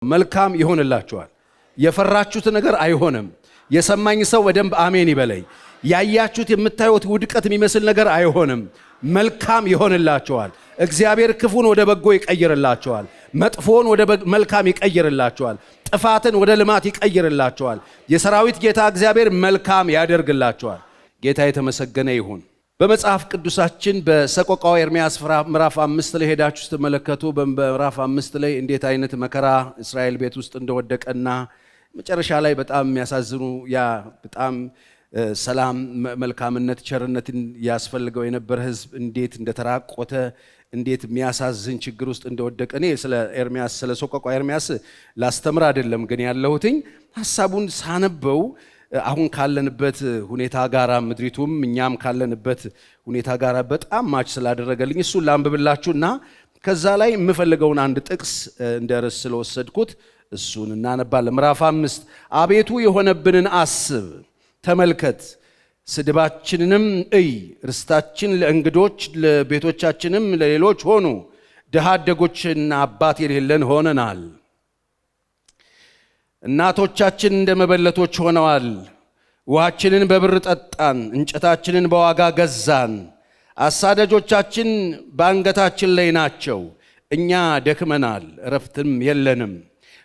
መልካም ይሆንላችኋል። የፈራችሁት ነገር አይሆንም። የሰማኝ ሰው በደንብ አሜን ይበለኝ። ያያችሁት የምታዩት ውድቀት የሚመስል ነገር አይሆንም። መልካም ይሆንላችኋል። እግዚአብሔር ክፉን ወደ በጎ ይቀይርላችኋል። መጥፎን ወደ መልካም ይቀይርላችኋል። ጥፋትን ወደ ልማት ይቀይርላችኋል። የሰራዊት ጌታ እግዚአብሔር መልካም ያደርግላችኋል። ጌታ የተመሰገነ ይሁን። በመጽሐፍ ቅዱሳችን በሰቆቃወ ኤርምያስ ምዕራፍ 5 ላይ ሄዳችሁ ስትመለከቱ በምዕራፍ 5 ላይ እንዴት አይነት መከራ እስራኤል ቤት ውስጥ እንደወደቀና መጨረሻ ላይ በጣም የሚያሳዝኑ ያ በጣም ሰላም፣ መልካምነት፣ ቸርነትን ያስፈልገው የነበረ ሕዝብ እንዴት እንደተራቆተ እንዴት የሚያሳዝን ችግር ውስጥ እንደወደቀ እኔ ስለ ኤርምያስ ስለ ሰቆቃወ ኤርምያስ ላስተምር አይደለም ግን ያለሁትኝ ሐሳቡን ሳነበው አሁን ካለንበት ሁኔታ ጋራ ምድሪቱም እኛም ካለንበት ሁኔታ ጋራ በጣም ማች ስላደረገልኝ እሱን ላንብብላችሁና ከዛ ላይ የምፈልገውን አንድ ጥቅስ እንደ ርዕስ ስለወሰድኩት እሱን እናነባለን። ምዕራፍ 5 አቤቱ የሆነብንን አስብ ተመልከት፣ ስድባችንንም እይ። ርስታችን ለእንግዶች ለቤቶቻችንም ለሌሎች ሆኑ። ድሃ አደጎችና አባት የሌለን ሆነናል። እናቶቻችን እንደ መበለቶች ሆነዋል። ውሃችንን በብር ጠጣን፣ እንጨታችንን በዋጋ ገዛን። አሳዳጆቻችን በአንገታችን ላይ ናቸው። እኛ ደክመናል፣ እረፍትም የለንም።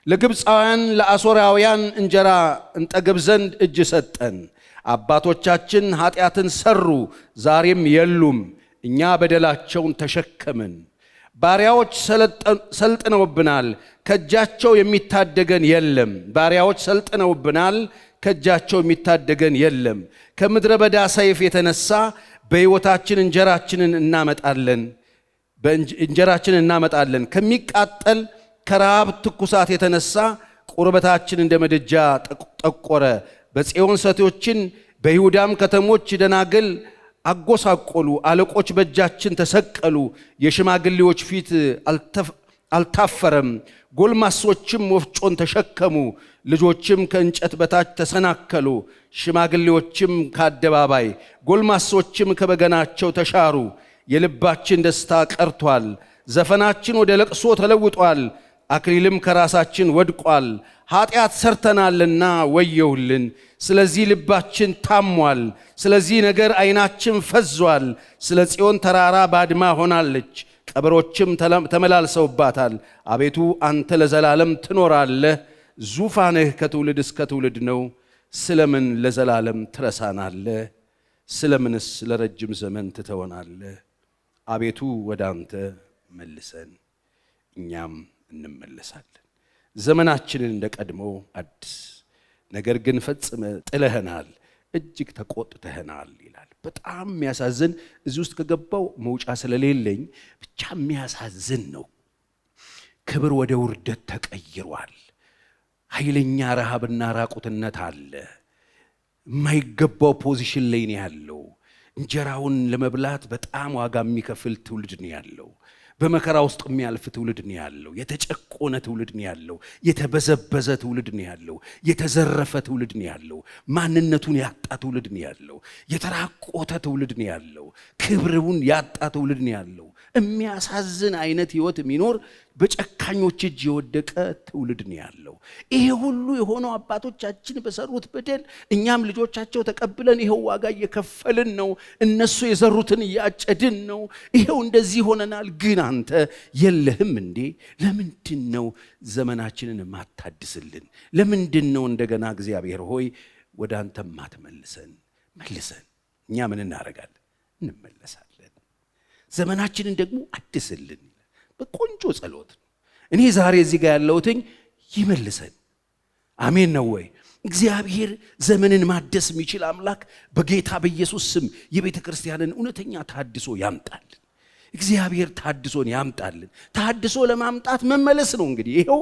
ለግብፃውያን ለአሦራውያን እንጀራ እንጠግብ ዘንድ እጅ ሰጠን። አባቶቻችን ኃጢአትን ሰሩ፣ ዛሬም የሉም። እኛ በደላቸውን ተሸከምን። ባሪያዎች ሰልጥነውብናል፣ ከእጃቸው የሚታደገን የለም። ባሪያዎች ሰልጥነውብናል፣ ከእጃቸው የሚታደገን የለም። ከምድረ በዳ ሰይፍ የተነሳ በሕይወታችን እንጀራችንን እናመጣለን። ከሚቃጠል ከረሃብ ትኩሳት የተነሳ ቁርበታችን እንደ መደጃ ጠቆረ። በጽዮን ሴቶችን በይሁዳም ከተሞች ደናግል አጎሳቆሉ። አለቆች በእጃችን ተሰቀሉ። የሽማግሌዎች ፊት አልታፈረም። ጎልማሶችም ወፍጮን ተሸከሙ። ልጆችም ከእንጨት በታች ተሰናከሉ። ሽማግሌዎችም ከአደባባይ፣ ጎልማሶችም ከበገናቸው ተሻሩ። የልባችን ደስታ ቀርቷል፣ ዘፈናችን ወደ ለቅሶ ተለውጧል። አክሊልም ከራሳችን ወድቋል። ኃጢአት ሰርተናልና ወየውልን። ስለዚህ ልባችን ታሟል፣ ስለዚህ ነገር ዓይናችን ፈዟል። ስለ ጽዮን ተራራ ባድማ ሆናለች፣ ቀበሮችም ተመላልሰውባታል። አቤቱ አንተ ለዘላለም ትኖራለህ፣ ዙፋንህ ከትውልድ እስከ ትውልድ ነው። ስለምን ለዘላለም ትረሳናለህ? ስለምንስ ለረጅም ዘመን ትተወናለህ? አቤቱ ወደ አንተ መልሰን፣ እኛም እንመለሳለን። ዘመናችንን እንደ ቀድሞ አድስ፣ ነገር ግን ፈጽመ ጥለህናል፣ እጅግ ተቆጥተህናል ይላል። በጣም የሚያሳዝን እዚህ ውስጥ ከገባው መውጫ ስለሌለኝ ብቻ የሚያሳዝን ነው። ክብር ወደ ውርደት ተቀይሯል። ኃይለኛ ረሃብና ራቁትነት አለ። የማይገባው ፖዚሽን ላይ ነው ያለው። እንጀራውን ለመብላት በጣም ዋጋ የሚከፍል ትውልድ ነው ያለው። በመከራ ውስጥ የሚያልፍ ትውልድ ነው ያለው። የተጨቆነ ትውልድ ነው ያለው። የተበዘበዘ ትውልድ ነው ያለው። የተዘረፈ ትውልድ ነው ያለው። ማንነቱን ያጣ ትውልድ ነው ያለው። የተራቆተ ትውልድ ነው ያለው። ክብሩን ያጣ ትውልድ ነው ያለው። የሚያሳዝን አይነት ህይወት የሚኖር በጨካኞች እጅ የወደቀ ትውልድ ነው ያለው። ይሄ ሁሉ የሆነው አባቶቻችን በሰሩት በደል እኛም ልጆቻቸው ተቀብለን ይሄው ዋጋ እየከፈልን ነው። እነሱ የዘሩትን እያጨድን ነው። ይሄው እንደዚህ ሆነናል። ግን አንተ የለህም እንዴ? ለምንድን ነው ዘመናችንን ማታድስልን? ለምንድን ነው እንደገና እግዚአብሔር ሆይ ወደ አንተ ማትመልሰን? መልሰን። እኛ ምን እናደርጋለን? እንመለሳለን። ዘመናችንን ደግሞ አድስልን። በቆንጆ ጸሎት ነው። እኔ ዛሬ እዚህ ጋር ያለሁትኝ ይመልሰን። አሜን ነው ወይ? እግዚአብሔር ዘመንን ማደስ የሚችል አምላክ በጌታ በኢየሱስ ስም የቤተ ክርስቲያንን እውነተኛ ታድሶ ያምጣልን። እግዚአብሔር ታድሶን ያምጣልን። ታድሶ ለማምጣት መመለስ ነው። እንግዲህ ይሄው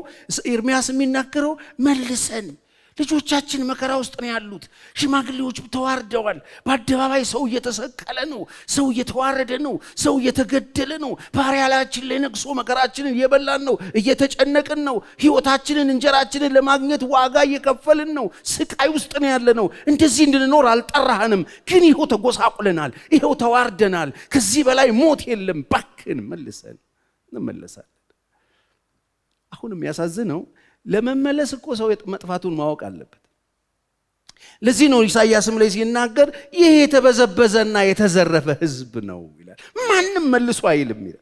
ኤርምያስ የሚናገረው መልሰን። ልጆቻችን መከራ ውስጥ ነው ያሉት። ሽማግሌዎች ተዋርደዋል። በአደባባይ ሰው እየተሰቀለ ነው። ሰው እየተዋረደ ነው። ሰው እየተገደለ ነው። ባሪያላችን ላይ ነግሶ መከራችንን እየበላን ነው። እየተጨነቅን ነው። ሕይወታችንን እንጀራችንን ለማግኘት ዋጋ እየከፈልን ነው። ስቃይ ውስጥ ነው ያለ ነው። እንደዚህ እንድንኖር አልጠራህንም፣ ግን ይኸው ተጎሳቁለናል። ይኸው ተዋርደናል። ከዚህ በላይ ሞት የለም። ባክን መልሰን እንመለሳለን። አሁን የሚያሳዝነው ለመመለስ እኮ ሰው መጥፋቱን ማወቅ አለበት። ለዚህ ነው ኢሳይያስም ላይ ሲናገር ይሄ የተበዘበዘና የተዘረፈ ሕዝብ ነው ይላል። ማንም መልሶ አይልም ይላል።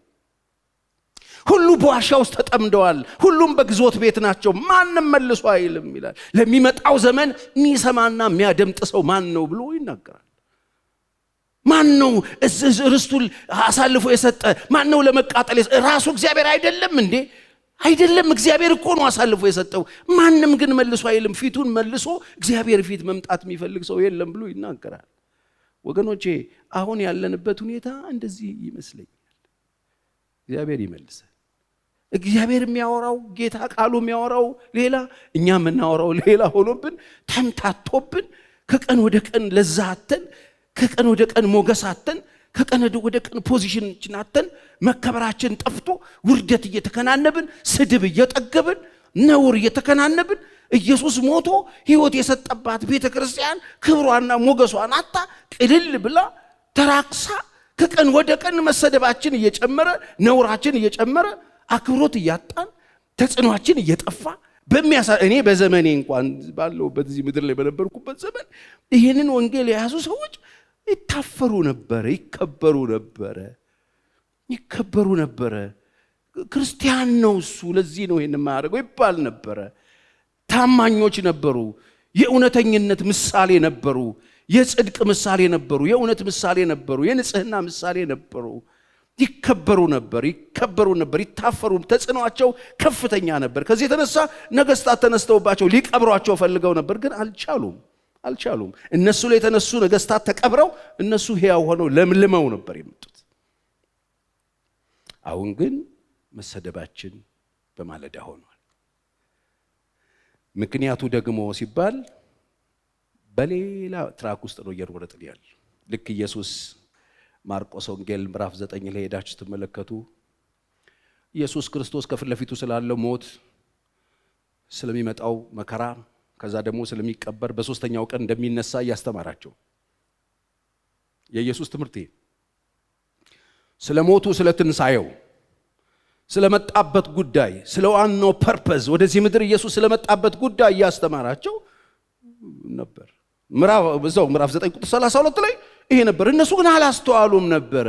ሁሉ በዋሻ ውስጥ ተጠምደዋል፣ ሁሉም በግዞት ቤት ናቸው፣ ማንም መልሶ አይልም ይላል። ለሚመጣው ዘመን የሚሰማና የሚያደምጥ ሰው ማን ነው ብሎ ይናገራል። ማን ነው ርስቱን አሳልፎ የሰጠ? ማን ነው ለመቃጠል? ራሱ እግዚአብሔር አይደለም እንዴ? አይደለም፣ እግዚአብሔር እኮ ነው አሳልፎ የሰጠው። ማንም ግን መልሶ አይልም። ፊቱን መልሶ እግዚአብሔር ፊት መምጣት የሚፈልግ ሰው የለም ብሎ ይናገራል። ወገኖቼ አሁን ያለንበት ሁኔታ እንደዚህ ይመስለኛል። እግዚአብሔር ይመልሰን። እግዚአብሔር የሚያወራው ጌታ ቃሉ የሚያወራው ሌላ፣ እኛ የምናወራው ሌላ ሆኖብን ተምታቶብን ከቀን ወደ ቀን ለዛተን ከቀን ወደ ቀን ሞገሳተን ከቀን ወደ ቀን ፖዚሽናችን አተን መከበራችን ጠፍቶ ውርደት እየተከናነብን ስድብ እየጠገብን ነውር እየተከናነብን ኢየሱስ ሞቶ ሕይወት የሰጠባት ቤተክርስቲያን ክብሯና ሞገሷን አጣ ቅልል ብላ ተራክሳ ከቀን ወደ ቀን መሰደባችን እየጨመረ ነውራችን እየጨመረ አክብሮት እያጣን ተጽዕኖአችን እየጠፋ እኔ በዘመኔ እንኳን ባለውበት እዚህ ምድር ላይ በነበርኩበት ዘመን ይህንን ወንጌል የያዙ ሰዎች ይታፈሩ ነበረ፣ ይከበሩ ነበረ። ክርስቲያን ነው እሱ፣ ለዚህ ነው ይሄን የማያደርገው ይባል ነበረ። ታማኞች ነበሩ፣ የእውነተኝነት ምሳሌ ነበሩ፣ የጽድቅ ምሳሌ ነበሩ፣ የእውነት ምሳሌ ነበሩ፣ የንጽህና ምሳሌ ነበሩ። ይከበሩ ነበር፣ ይታፈሩ። ተጽዕኖአቸው ከፍተኛ ነበር። ከዚህ የተነሳ ነገስታት ተነስተውባቸው ሊቀብሯቸው ፈልገው ነበር፣ ግን አልቻሉም። እነሱ ላይ የተነሱ ነገስታት ተቀብረው እነሱ ሕያው ሆነው ለምልመው ነበር የመጡት። አሁን ግን መሰደባችን በማለዳ ሆኗል። ምክንያቱ ደግሞ ሲባል በሌላ ትራክ ውስጥ ነው እየሮጥን ያለ። ልክ ኢየሱስ ማርቆስ ወንጌል ምዕራፍ 9 ላይ ሄዳችሁ ትመለከቱ ኢየሱስ ክርስቶስ ከፊት ለፊቱ ስላለው ሞት፣ ስለሚመጣው መከራ፣ ከዛ ደግሞ ስለሚቀበር በሶስተኛው ቀን እንደሚነሳ እያስተማራቸው የኢየሱስ ትምህርት ስለ ሞቱ፣ ስለ ትንሣኤው፣ ስለመጣበት ጉዳይ፣ ስለ ዋናው ፐርፐዝ ወደዚህ ምድር ኢየሱስ ስለመጣበት ጉዳይ እያስተማራቸው ነበር። ምዕራፍ 9 ቁጥር 32 ላይ ይሄ ነበር። እነሱ ግን አላስተዋሉም ነበረ።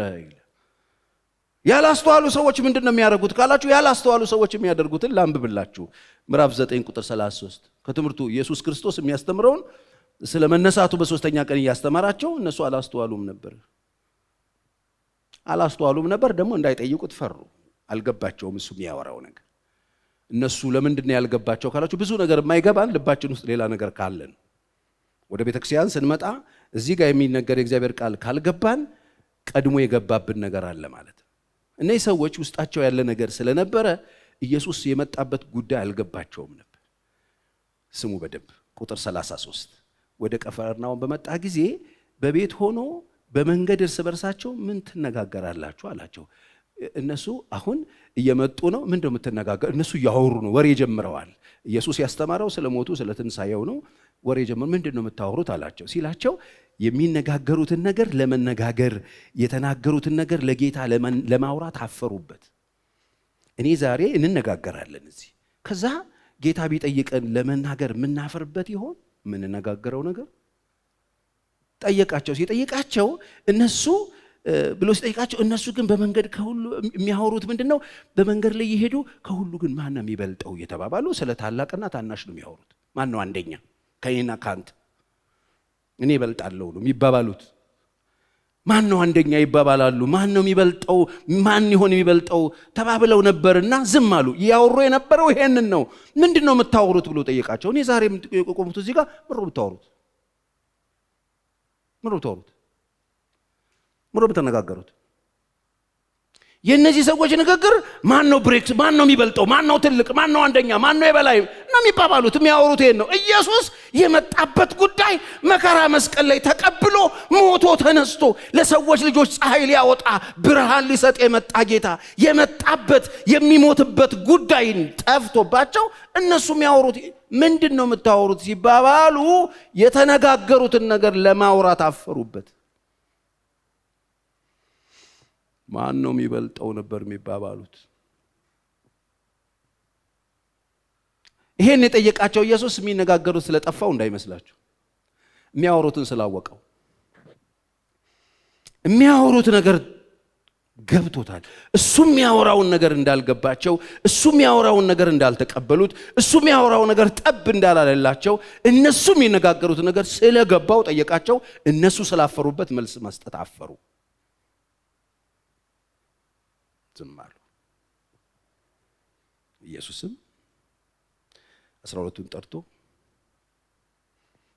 ያላስተዋሉ ሰዎች ምንድን ነው የሚያደርጉት ካላችሁ፣ ያላስተዋሉ ሰዎች የሚያደርጉትን ላንብብላችሁ። ምዕራፍ 9 ቁጥር 33 ከትምህርቱ ኢየሱስ ክርስቶስ የሚያስተምረውን ስለ መነሳቱ በሶስተኛ ቀን እያስተማራቸው እነሱ አላስተዋሉም ነበር። ደግሞ እንዳይጠይቁት ፈሩ። አልገባቸውም እሱ የሚያወራው ነገር። እነሱ ለምንድን ነው ያልገባቸው ካላችሁ፣ ብዙ ነገር የማይገባን ልባችን ውስጥ ሌላ ነገር ካለን ወደ ቤተክርስቲያን ስንመጣ እዚህ ጋር የሚነገር የእግዚአብሔር ቃል ካልገባን ቀድሞ የገባብን ነገር አለ ማለት ነው። እነዚህ ሰዎች ውስጣቸው ያለ ነገር ስለነበረ ኢየሱስ የመጣበት ጉዳይ አልገባቸውም ነበር። ስሙ በደንብ ቁጥር 33 ወደ ቀፈርናሆም በመጣ ጊዜ በቤት ሆኖ በመንገድ እርስ በርሳቸው ምን ትነጋገራላችሁ አላቸው። እነሱ አሁን እየመጡ ነው። ምንድነው የምትነጋገሩ? እነሱ እያወሩ ነው፣ ወሬ ጀምረዋል። ኢየሱስ ያስተማረው ስለ ሞቱ ስለ ትንሣኤው ነው። ወሬ ጀምረው ምንድነው የምታወሩት አላቸው። ሲላቸው የሚነጋገሩትን ነገር ለመነጋገር የተናገሩትን ነገር ለጌታ ለማውራት አፈሩበት። እኔ ዛሬ እንነጋገራለን እዚህ፣ ከዛ ጌታ ቢጠይቀን ለመናገር የምናፈርበት ይሆን? የምንነጋገረው ነገር ጠየቃቸው። ሲጠይቃቸው እነሱ ብሎ ሲጠይቃቸው እነሱ ግን በመንገድ ከሁሉ የሚያወሩት ምንድነው? በመንገድ ላይ ይሄዱ ከሁሉ ግን ማን ነው የሚበልጠው እየተባባሉ ስለ ታላቅና ታናሽ ነው የሚያወሩት። ማን ነው አንደኛ ከኔና ካንተ? እኔ እበልጣለሁ ነው የሚባባሉት። ማን ነው አንደኛ ይባባላሉ። ማን ነው የሚበልጠው? ማን ይሆን የሚበልጠው ተባብለው ነበርና ዝም አሉ። ያወሩ የነበረው ይሄንን ነው። ምንድነው የምታወሩት ብሎ ጠየቃቸው። እኔ ዛሬ የቆምኩት እዚህ ጋር ምንድነው የምታወሩት? ምንድነው የምትነጋገሩት? የእነዚህ ሰዎች ንግግር ማን ነው ብሬክስ፣ ማን ነው የሚበልጠው፣ ማን ነው ትልቅ፣ ማን ነው አንደኛ፣ ማን ነው የበላይ ነው የሚባባሉት። የሚያወሩት ይሄን ነው። ኢየሱስ የመጣበት ጉዳይ መከራ መስቀል ላይ ተቀብሎ ሞቶ ተነስቶ ለሰዎች ልጆች ፀሐይ ሊያወጣ ብርሃን ሊሰጥ የመጣ ጌታ የመጣበት የሚሞትበት ጉዳይ ጠፍቶባቸው እነሱ የሚያወሩት ምንድን ነው የምታወሩት ሲባባሉ የተነጋገሩትን ነገር ለማውራት አፈሩበት። ማን ነው የሚበልጠው ነበር የሚባባሉት። ይሄን የጠየቃቸው ኢየሱስ የሚነጋገሩት ስለጠፋው እንዳይመስላችሁ፣ የሚያወሩትን ስላወቀው። የሚያወሩት ነገር ገብቶታል። እሱ የሚያወራውን ነገር እንዳልገባቸው፣ እሱ የሚያወራውን ነገር እንዳልተቀበሉት፣ እሱ የሚያወራው ነገር ጠብ እንዳላለላቸው፣ እነሱ የሚነጋገሩት ነገር ስለገባው ጠየቃቸው። እነሱ ስላፈሩበት መልስ መስጠት አፈሩ፣ ዝም አሉ። ኢየሱስም 12ቱን ጠርቶ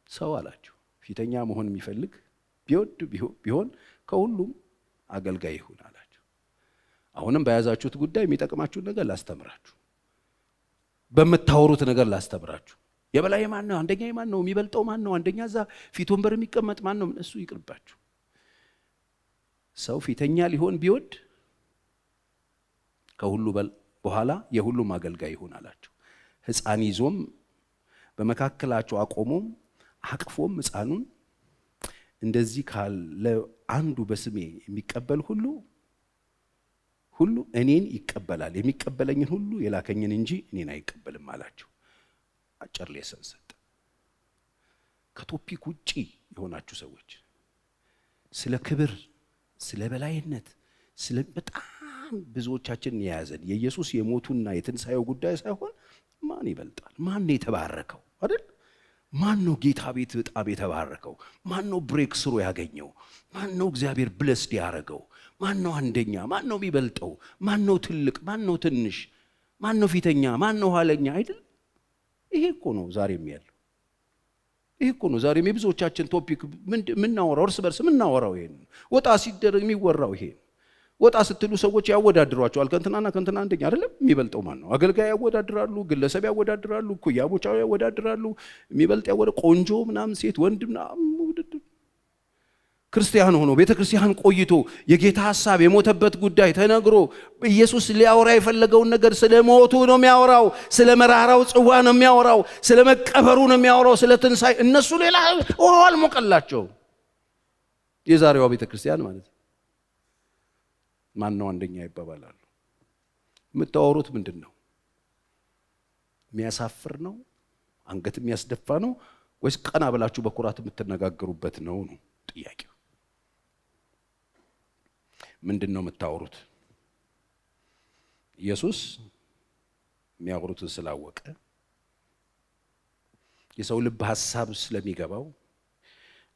ሰው አላቸው፣ ፊተኛ መሆን የሚፈልግ ቢሆን ከሁሉም አገልጋይ ይሁን አላቸው። አሁንም በያዛችሁት ጉዳይ የሚጠቅማችሁን ነገር ላስተምራችሁ፣ በምታወሩት ነገር ላስተምራችሁ። የበላይ ማን ነው? አንደኛ ማን ነው? የሚበልጠው ማን ነው? አንደኛ እዛ ፊት ወንበር የሚቀመጥ ማን ነው? እሱ ይቅርባችሁ። ሰው ፊተኛ ሊሆን ቢወድ ከሁሉ በኋላ የሁሉም አገልጋይ ይሁን አላቸው። ሕፃን ይዞም በመካከላቸው አቆሞም አቅፎም ሕፃኑን እንደዚህ ካለ አንዱ በስሜ የሚቀበል ሁሉ እኔን ይቀበላል፣ የሚቀበለኝን ሁሉ የላከኝን እንጂ እኔን አይቀበልም አላቸው። አጭር ሌሰን ሰጠ። ከቶፒክ ውጪ የሆናችሁ ሰዎች ስለ ክብር፣ ስለ በላይነት፣ ስለ በጣም ብዙዎቻችን የያዘን የኢየሱስ የሞቱና የትንሣኤው ጉዳይ ሳይሆን ማን ይበልጣል፣ ማን ነው የተባረከው አይደል? ማን ነው ጌታ ቤት በጣም የተባረከው? ማን ነው ብሬክ ስሩ ያገኘው? ማን ነው እግዚአብሔር ብለስድ ያደረገው? ማን ነው አንደኛ? ማን ነው የሚበልጠው? ማን ነው ትልቅ? ማን ነው ትንሽ? ማን ነው ፊተኛ? ማን ነው ኋለኛ? አይደል? ይሄ እኮ ነው ዛሬም ያለው። ይሄ እኮ ነው ዛሬም የብዙዎቻችን ቶፒክ ምናወራው፣ እርስ በርስ ምናወራው ይሄ ነው። ወጣ ሲደረግ የሚወራው ይሄ ነው። ወጣ ስትሉ ሰዎች ያወዳድሯቸዋል። ከእንትናና ከእንትና አንደኛ አይደለም። የሚበልጠው ማን ነው? አገልጋይ ያወዳድራሉ፣ ግለሰብ ያወዳድራሉ፣ ኩያቦቻው ያወዳድራሉ። የሚበልጥ ቆንጆ ምናምን ሴት ወንድ ምናምን ውድድር። ክርስቲያን ሆኖ ቤተ ክርስቲያን ቆይቶ የጌታ ሐሳብ የሞተበት ጉዳይ ተነግሮ ኢየሱስ ሊያወራ የፈለገውን ነገር ስለ ሞቱ ነው የሚያወራው፣ ስለ መራራው ጽዋ ነው የሚያወራው፣ ስለ መቀበሩ ነው የሚያወራው፣ ስለ ትንሣኤ። እነሱ ሌላ አልሞቀላቸው። የዛሬዋ ቤተ ክርስቲያን ማለት ማን ነው አንደኛ ይባባላሉ። የምታወሩት ምንድን ነው? የሚያሳፍር ነው? አንገት የሚያስደፋ ነው? ወይስ ቀና ብላችሁ በኩራት የምትነጋገሩበት ነው ነው ጥያቄው። ምንድን ነው የምታወሩት? ኢየሱስ የሚያወሩትን ስላወቀ የሰው ልብ ሐሳብ ስለሚገባው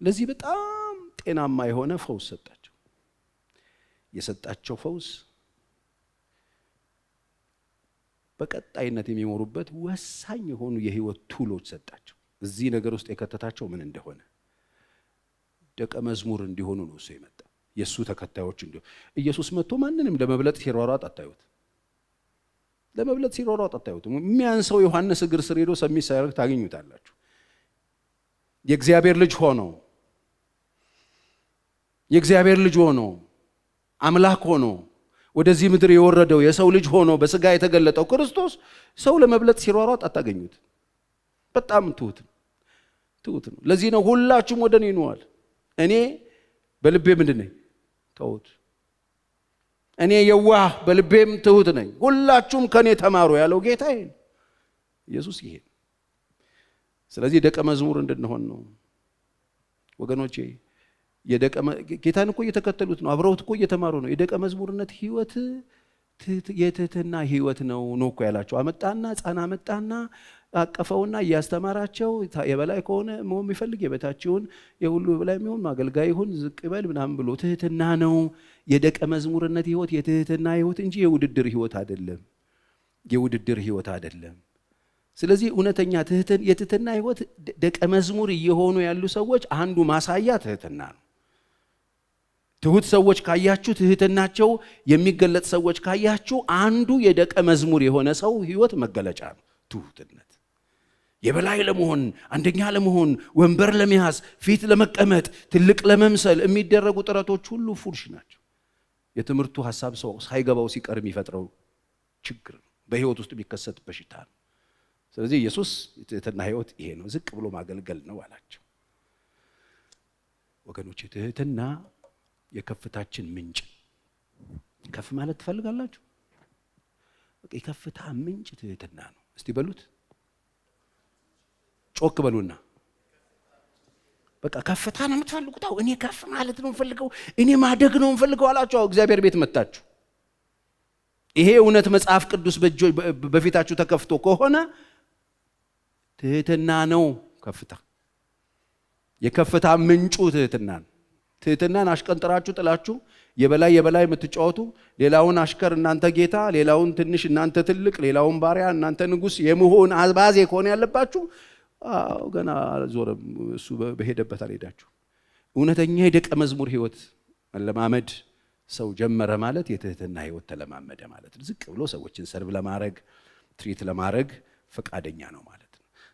ለዚህ በጣም ጤናማ የሆነ ፈውስ ሰጣቸው። የሰጣቸው ፈውስ በቀጣይነት የሚኖሩበት ወሳኝ የሆኑ የህይወት ቱሎች ሰጣቸው። እዚህ ነገር ውስጥ የከተታቸው ምን እንደሆነ ደቀ መዝሙር እንዲሆኑ ነው እሱ የመጣ። የሱ ተከታዮች እንዲሆኑ ኢየሱስ መጥቶ ማንንም ለመብለጥ ሲሯሯጥ አታዩት። ለመብለጥ ሲሯሯጥ አታዩት። የሚያንሰው ዮሐንስ እግር ስር ሄዶ ሰሚት ሳይረግ ታገኙታላችሁ። የእግዚአብሔር ልጅ ሆኖ የእግዚአብሔር ልጅ ሆኖ አምላክ ሆኖ ወደዚህ ምድር የወረደው የሰው ልጅ ሆኖ በስጋ የተገለጠው ክርስቶስ ሰው ለመብለጥ ሲሯሯጥ አታገኙት። በጣም ትሁት ነው። ለዚህ ነው ሁላችሁም ወደ እኔ ኑዋል፣ እኔ በልቤ ምንድን ነኝ? ትሁት። እኔ የዋህ በልቤም ትሁት ነኝ፣ ሁላችሁም ከኔ ተማሩ ያለው ጌታ ይሄ ኢየሱስ ይሄ። ስለዚህ ደቀ መዝሙር እንድንሆን ነው ወገኖቼ። ጌታን እኮ እየተከተሉት ነው፣ አብረውት እኮ እየተማሩ ነው። የደቀ መዝሙርነት ህይወት የትህትና ህይወት ነው እኮ ያላቸው። አመጣና ሕፃን አመጣና አቀፈውና እያስተማራቸው የበላይ ከሆነ መሆን የሚፈልግ የበታችውን የሁሉ በላይ የሚሆን አገልጋይ ይሁን ዝቅ ይበል ምናምን ብሎ ትህትና ነው የደቀ መዝሙርነት ህይወት። የትህትና ህይወት እንጂ የውድድር ህይወት አይደለም። የውድድር ህይወት አይደለም። ስለዚህ እውነተኛ የትህትና ህይወት ደቀ መዝሙር እየሆኑ ያሉ ሰዎች አንዱ ማሳያ ትህትና ነው። ትሁት ሰዎች ካያችሁ፣ ትህትናቸው የሚገለጥ ሰዎች ካያችሁ አንዱ የደቀ መዝሙር የሆነ ሰው ህይወት መገለጫ ነው ትሁትነት። የበላይ ለመሆን አንደኛ ለመሆን ወንበር ለመያዝ ፊት ለመቀመጥ ትልቅ ለመምሰል የሚደረጉ ጥረቶች ሁሉ ፉርሽ ናቸው። የትምህርቱ ሐሳብ ሰው ሳይገባው ሲቀር የሚፈጥረው ችግር ነው። በህይወት ውስጥ የሚከሰት በሽታ ነው። ስለዚህ ኢየሱስ የትህትና ህይወት ይሄ ነው፣ ዝቅ ብሎ ማገልገል ነው አላቸው። ወገኖች ትህትና የከፍታችን ምንጭ። ከፍ ማለት ትፈልጋላችሁ? በቃ የከፍታ ምንጭ ትህትና ነው። እስቲ በሉት ጮክ በሉና በቃ ከፍታ ነው የምትፈልጉት? አዎ እኔ ከፍ ማለት ነው የምፈልገው፣ እኔ ማደግ ነው የምፈልገው አላችሁ። እግዚአብሔር ቤት መጣችሁ። ይሄ እውነት መጽሐፍ ቅዱስ በፊታችሁ ተከፍቶ ከሆነ ትህትና ነው ከፍታ። የከፍታ ምንጩ ትህትና ነው። ትህትናን አሽቀንጥራችሁ ጥላችሁ የበላይ የምትጫወቱ ሌላውን አሽከር እናንተ ጌታ፣ ሌላውን ትንሽ እናንተ ትልቅ፣ ሌላውን ባሪያ እናንተ ንጉሥ የመሆን አባዜ ከሆነ ያለባችሁ ገና ዞረም እሱ በሄደበት አልሄዳችሁ። እውነተኛ የደቀ መዝሙር ህይወት መለማመድ ሰው ጀመረ ማለት የትህትና ህይወት ተለማመደ ማለት ነው። ዝቅ ብሎ ሰዎችን ሰርቭ ለማድረግ ትሪት ለማድረግ ፈቃደኛ ነው ማለት ነው።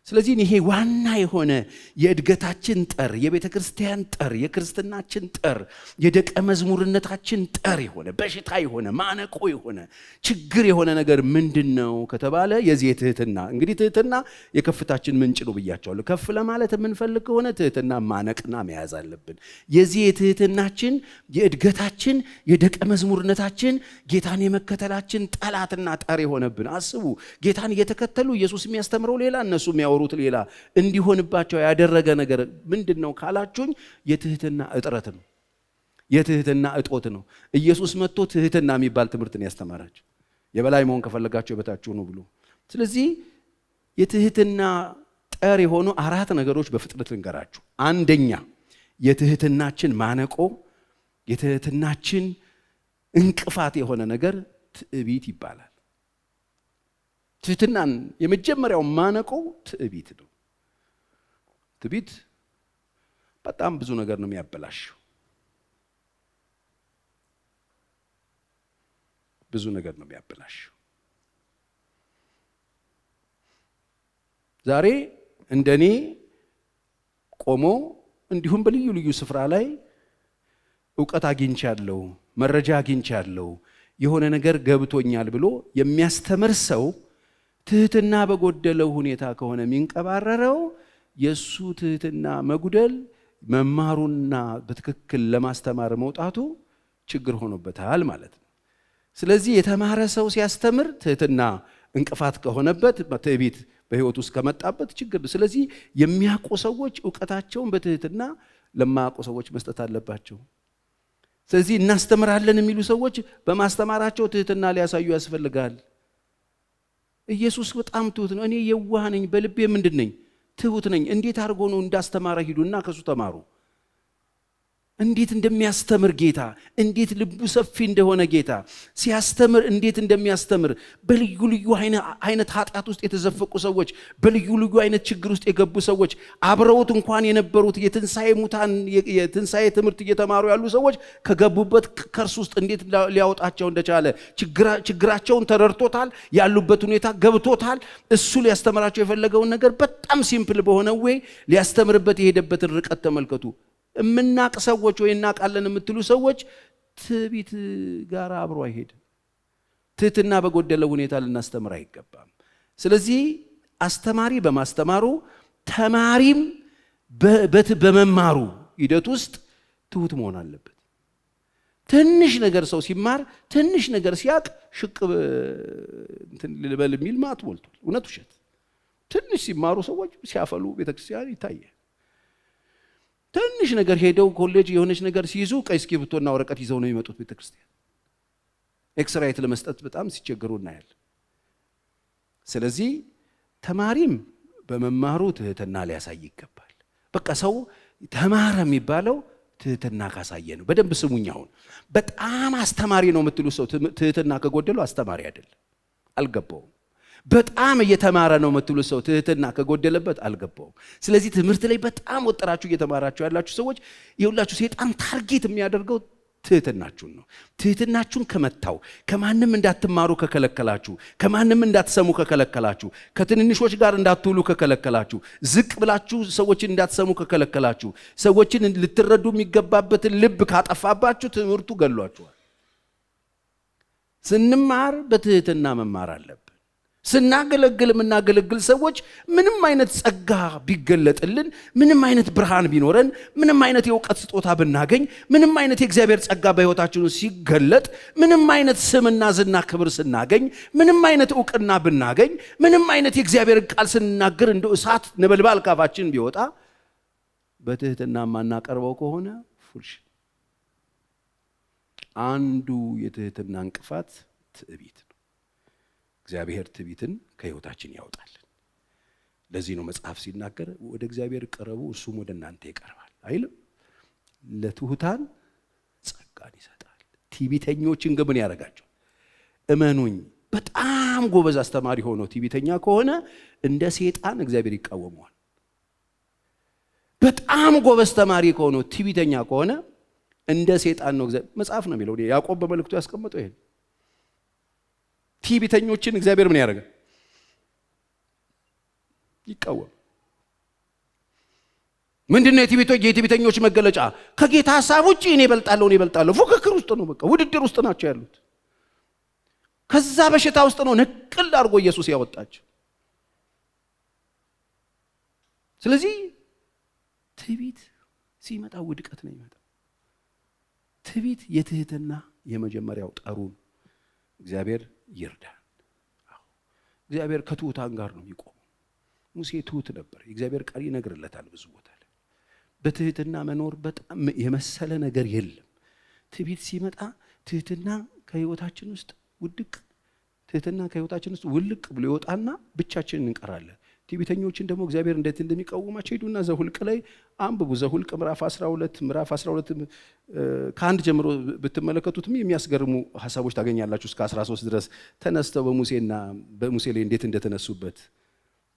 ስለዚህ ይሄ ዋና የሆነ የእድገታችን ጠር፣ የቤተ ክርስቲያን ጠር፣ የክርስትናችን ጠር፣ የደቀ መዝሙርነታችን ጠር የሆነ በሽታ የሆነ ማነቆ የሆነ ችግር የሆነ ነገር ምንድነው ከተባለ የዚህ ትህትና። እንግዲህ ትህትና የከፍታችን ምንጭ ነው ብያቸዋለሁ። ከፍ ለማለት የምንፈልግ ከሆነ ትህትና ማነቅና መያዝ አለብን። የዚህ የትህትናችን የእድገታችን የደቀ መዝሙርነታችን ጌታን የመከተላችን ጠላትና ጠር የሆነብን። አስቡ፣ ጌታን እየተከተሉ ኢየሱስ የሚያስተምረው ሌላ፣ እነሱ ሩት ሌላ እንዲሆንባቸው ያደረገ ነገር ምንድነው ካላችሁኝ፣ የትህትና እጥረት ነው። የትህትና እጦት ነው። ኢየሱስ መጥቶ ትህትና የሚባል ትምህርትን ያስተማራቸው የበላይ መሆን ከፈለጋችሁ የበታችሁ ነው ብሎ። ስለዚህ የትህትና ጠር የሆኑ 4 ነገሮች በፍጥነት ልንገራችሁ። አንደኛ የትህትናችን ማነቆ፣ የትህትናችን እንቅፋት የሆነ ነገር ትዕቢት ይባላል። ትህትናን የመጀመሪያው ማነቆ ትዕቢት ነው። ትዕቢት በጣም ብዙ ነገር ነው የሚያበላሸው። ብዙ ነገር ነው የሚያበላሸው። ዛሬ እንደኔ ቆሞ እንዲሁም በልዩ ልዩ ስፍራ ላይ ዕውቀት አግኝቻለሁ፣ መረጃ አግኝቻለሁ፣ የሆነ ነገር ገብቶኛል ብሎ የሚያስተምር ሰው ትህትና በጎደለው ሁኔታ ከሆነ የሚንቀባረረው የሱ ትህትና መጉደል መማሩና በትክክል ለማስተማር መውጣቱ ችግር ሆኖበታል ማለት ነው። ስለዚህ የተማረ ሰው ሲያስተምር ትህትና እንቅፋት ከሆነበት፣ ትዕቢት በህይወት ውስጥ ከመጣበት ችግር ነው። ስለዚህ የሚያውቁ ሰዎች ዕውቀታቸውን በትህትና ለማያውቁ ሰዎች መስጠት አለባቸው። ስለዚህ እናስተምራለን የሚሉ ሰዎች በማስተማራቸው ትህትና ሊያሳዩ ያስፈልጋል። ኢየሱስ በጣም ትሁት ነው። እኔ የዋህ ነኝ፣ በልቤ ምንድን ነኝ? ትሁት ነኝ። እንዴት አድርጎ ነው እንዳስተማረ ሂዱና ከሱ ተማሩ። እንዴት እንደሚያስተምር ጌታ፣ እንዴት ልቡ ሰፊ እንደሆነ ጌታ ሲያስተምር እንዴት እንደሚያስተምር። በልዩ ልዩ አይነት ኃጢአት ውስጥ የተዘፈቁ ሰዎች፣ በልዩ ልዩ አይነት ችግር ውስጥ የገቡ ሰዎች፣ አብረውት እንኳን የነበሩት የትንሣኤ ሙታን የትንሣኤ ትምህርት እየተማሩ ያሉ ሰዎች ከገቡበት ከርስ ውስጥ እንዴት ሊያወጣቸው እንደቻለ ችግራቸውን ተረድቶታል። ያሉበት ሁኔታ ገብቶታል። እሱ ሊያስተምራቸው የፈለገውን ነገር በጣም ሲምፕል በሆነ ወይ ሊያስተምርበት የሄደበትን ርቀት ተመልከቱ። እምናቅ ሰዎች ወይ እናቃለን የምትሉ ሰዎች ትዕቢት ጋር አብሮ አይሄድም። ትህትና በጎደለው ሁኔታ ልናስተምር አይገባም። ስለዚህ አስተማሪ በማስተማሩ ተማሪም በመማሩ ሂደት ውስጥ ትሁት መሆን አለበት። ትንሽ ነገር ሰው ሲማር፣ ትንሽ ነገር ሲያቅ ሽቅብ ልበል የሚል ማት ሞልቷል። እውነት ውሸት? ትንሽ ሲማሩ ሰዎች ሲያፈሉ ቤተክርስቲያን ይታያል። ትንሽ ነገር ሄደው ኮሌጅ የሆነች ነገር ሲይዙ ቀይ እስክሪብቶና ወረቀት ይዘው ነው የሚመጡት ቤተክርስቲያን። ኤክስራይት ለመስጠት በጣም ሲቸገሩ እናያለን። ስለዚህ ተማሪም በመማሩ ትህትና ሊያሳይ ይገባል። በቃ ሰው ተማረ የሚባለው ትህትና ካሳየ ነው። በደንብ ስሙኝ። አሁን በጣም አስተማሪ ነው የምትሉ ሰው ትህትና ከጎደለው አስተማሪ አይደለም፣ አልገባውም። በጣም እየተማረ ነው የምትሉ ሰው ትህትና ከጎደለበት አልገባውም። ስለዚህ ትምህርት ላይ በጣም ወጥራችሁ እየተማራችሁ ያላችሁ ሰዎች ይኸውላችሁ፣ ሰይጣን ታርጌት የሚያደርገው ትህትናችሁን ነው። ትህትናችሁን ከመታው፣ ከማንም እንዳትማሩ ከከለከላችሁ፣ ከማንም እንዳትሰሙ ከከለከላችሁ፣ ከትንንሾች ጋር እንዳትውሉ ከከለከላችሁ፣ ዝቅ ብላችሁ ሰዎችን እንዳትሰሙ ከከለከላችሁ፣ ሰዎችን ልትረዱ የሚገባበትን ልብ ካጠፋባችሁ ትምህርቱ ገሏችኋል። ስንማር በትህትና መማር አለብን። ስናገለግል የምናገለግል ሰዎች ምንም አይነት ጸጋ ቢገለጥልን፣ ምንም አይነት ብርሃን ቢኖረን፣ ምንም አይነት የእውቀት ስጦታ ብናገኝ፣ ምንም አይነት የእግዚአብሔር ጸጋ በሕይወታችን ሲገለጥ፣ ምንም አይነት ስምና ዝና ክብር ስናገኝ፣ ምንም አይነት እውቅና ብናገኝ፣ ምንም አይነት የእግዚአብሔር ቃል ስንናገር እንደ እሳት ነበልባል ካፋችን ቢወጣ በትህትና ማናቀርበው ከሆነ ፉልሽ። አንዱ የትህትና እንቅፋት ትዕቢት ነው። እግዚአብሔር ትዕቢትን ከሕይወታችን ያውጣልን። ለዚህ ነው መጽሐፍ ሲናገር ወደ እግዚአብሔር ቅረቡ እርሱም ወደ እናንተ ይቀርባል አይልም? ለትሑታን ጸጋን ይሰጣል። ትዕቢተኞችን ግን ምን ያደርጋቸው? እመኑኝ፣ በጣም ጎበዝ አስተማሪ ሆኖ ትዕቢተኛ ከሆነ እንደ ሰይጣን እግዚአብሔር ይቃወመዋል። በጣም ጎበዝ ተማሪ ከሆነ ትዕቢተኛ ከሆነ እንደ ሰይጣን ነው መጽሐፍ ነው የሚለው። ያዕቆብ በመልእክቱ ያስቀመጠው ይሄን። ትዕቢተኞችን እግዚአብሔር ምን ያደርጋል? ይቃወም። ምንድነው የትዕቢተኞች መገለጫ? ከጌታ ሐሳብ ውጪ እኔ እበልጣለሁ። ፉክክር ውስጥ ነው፣ በቃ ውድድር ውስጥ ናቸው ያሉት። ከዛ በሽታ ውስጥ ነው ነቅል አድርጎ ኢየሱስ ያወጣቸው። ስለዚህ ትዕቢት ሲመጣ ውድቀት ነው የሚመጣው። ትዕቢት የትህትና የመጀመሪያው ጠሩ። እግዚአብሔር ይርዳን። እግዚአብሔር ከትሑታን ጋር ነው የሚቆመው። ሙሴ ትሑት ነበር። የእግዚአብሔር ቃል ይነግርለታል ብዙ ቦታ ላይ። በትህትና መኖር በጣም የመሰለ ነገር የለም። ትዕቢት ሲመጣ ትህትና ከሕይወታችን ውስጥ ውልቅ ብሎ ይወጣና ብቻችንን እንቀራለን። ትዕቢተኞችን ደግሞ እግዚአብሔር እንዴት እንደሚቃወማቸው ሄዱና ዘሁልቅ ላይ አንብቡ። ዘሁልቅ ምዕራፍ 12 ከአንድ ጀምሮ ብትመለከቱትም የሚያስገርሙ ሐሳቦች ታገኛላችሁ። እስከ 13 ድረስ ተነስተው በሙሴ ላይ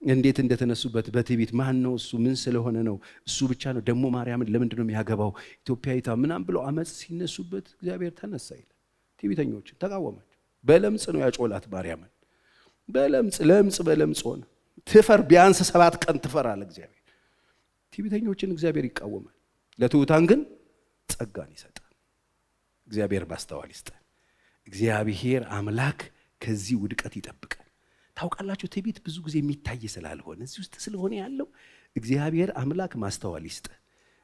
እንዴት እንደተነሱበት በትዕቢት ማን ነው እሱ? ምን ስለሆነ ነው? እሱ ብቻ ነው ደግሞ ማርያምን ለምንድን ነው የሚያገባው? ኢትዮጵያዊቷ ምናምን ብለው አመፅ ሲነሱበት እግዚአብሔር ተነሳ ይላል። ትዕቢተኞችን ተቃወማቸው። በለምጽ ነው ያጮላት ማርያምን። በለምጽ ሆነ። ትፈር፣ ቢያንስ 7 ቀን ትፈር አለ እግዚአብሔር። ትዕቢተኞችን እግዚአብሔር ይቃወማል። ለትሑታን ግን ጸጋን ይሰጣል። እግዚአብሔር ማስተዋል ይስጣል። እግዚአብሔር አምላክ ከዚህ ውድቀት ይጠብቃል። ታውቃላችሁ፣ ትዕቢት ብዙ ጊዜ የሚታይ ስላልሆነ እዚህ ውስጥ ስለሆነ ያለው እግዚአብሔር አምላክ ማስተዋል ይስጣል።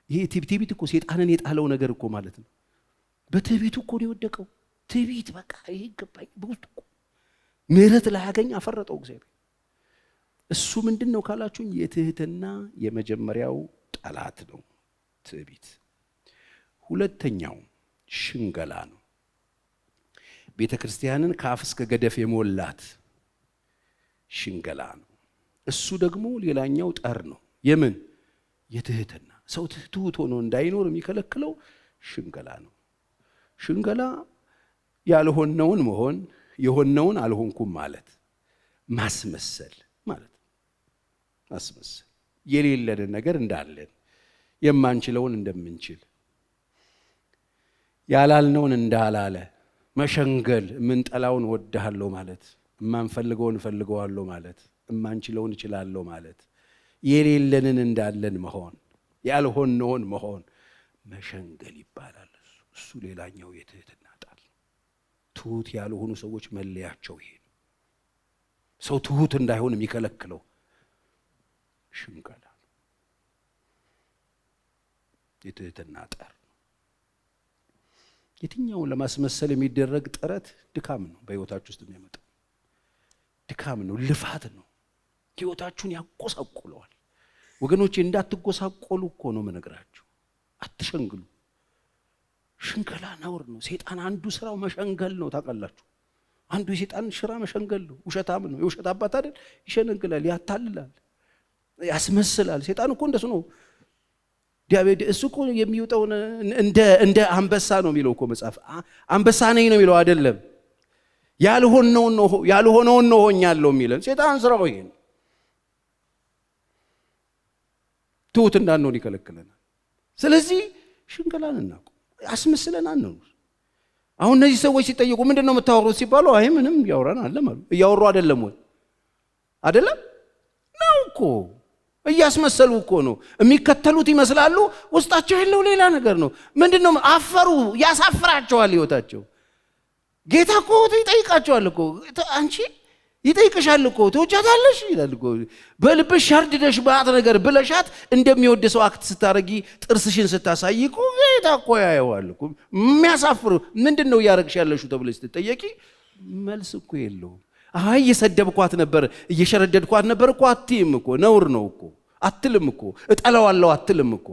ይሄ ትዕቢት እኮ ሰይጣንን የጣለው ነገር እኮ ማለት ነው። በትዕቢቱ እኮ ነው የወደቀው። ትዕቢት በቃ ይሄ ይገባኝ በውስጡ እኮ ምሕረት ላያገኝ አፈረጠው እግዚአብሔር። እሱ ምንድን ነው ካላችሁኝ፣ የትህትና የመጀመሪያው ጠላት ነው ትዕቢት። ሁለተኛው ሽንገላ ነው። ቤተ ክርስቲያንን ከአፍ እስከ ገደፍ የሞላት ሽንገላ ነው። እሱ ደግሞ ሌላኛው ጠር ነው። የምን? የትህትና። ሰው ትሁት ሆኖ እንዳይኖር የሚከለክለው ሽንገላ ነው። ሽንገላ ያልሆነውን መሆን፣ የሆነውን አልሆንኩም ማለት፣ ማስመሰል ማለት ነው። ማስመሰል የሌለንን ነገር እንዳለን፣ የማንችለውን እንደምንችል፣ ያላልነውን እንዳላለ መሸንገል። የምንጠላውን ወድሃለሁ ማለት፣ የማንፈልገውን እፈልገዋለሁ ማለት፣ የማንችለውን እችላለሁ ማለት፣ የሌለንን እንዳለን መሆን፣ ያልሆነውን መሆን መሸንገል ይባላል። እሱ ሌላኛው የትህትና ጣል። ትሁት ያልሆኑ ሰዎች መለያቸው ይሄ ነው። ሰው ትሁት እንዳይሆን የሚከለክለው ሽንገላ ነው። የትህትና ጠር ነው። የትኛውን ለማስመሰል የሚደረግ ጥረት ድካም ነው። በሕይወታችሁ ውስጥ የሚያመጣው ድካም ነው፣ ልፋት ነው። ሕይወታችሁን ያቆሳቁለዋል። ወገኖቼ እንዳትጎሳቆሉ እኮ ነው የምነግራችሁ። አትሸንግሉ። ሽንገላ ነውር ነው። ሰይጣን አንዱ ስራው መሸንገል ነው። ታውቃላችሁ፣ አንዱ የሰይጣን ስራ መሸንገል ነው። ውሸታም ነው። የውሸት አባት አይደል? ይሸነግላል፣ ያታልላል፣ ያስመስላል። ሰይጣን እኮ እንደሱ ነው። እሱ እኮ የሚወጣው እንደ አንበሳ ነው የሚለው እኮ መጽሐፍ። አንበሳ ነኝ ነው የሚለው አይደለም። ያልሆነውን ነው ሆኛለሁ የሚለን ሰይጣን ስራው ይሄ ነው። ትሁት እንዳንሆን ይከለክለናል። ስለዚህ ሽንገላን እናቁም። አስመስለን አንኑር። አሁን እነዚህ ሰዎች ሲጠየቁ ምንድን ነው የምታወሩት ሲባሉ አይ ምንም እያወራን አለ ማለት እያወሩ አይደለም ወይ? አይደለም ነው እኮ እያስመሰሉ እኮ ነው። የሚከተሉት ይመስላሉ፣ ውስጣቸው ያለው ሌላ ነገር ነው። ምንድነው? አፈሩ። ያሳፍራቸዋል ሕይወታቸው። ጌታ እኮ ይጠይቃቸዋል እኮ አንቺ ይጠይቅሻል እኮ ትወጃታለሽ ይላል እኮ። በልብሽ ሻርድደሽ ባጥ ነገር ብለሻት እንደሚወድ ሰው አክት ስታረጊ ጥርስሽን ስታሳይ እኮ ጌታ እኮ ያየዋል እኮ። የሚያሳፍር ምንድነው እያረግሽ ያለሽው ተብለሽ ስትጠየቂ መልስ እኮ የለውም። አይ እየሰደብኳት ነበር እየሸረደድኳት ነበር እኮ አትይም እኮ። ነውር ነው እኮ አትልም እኮ። እጠላዋለሁ አትልም እኮ።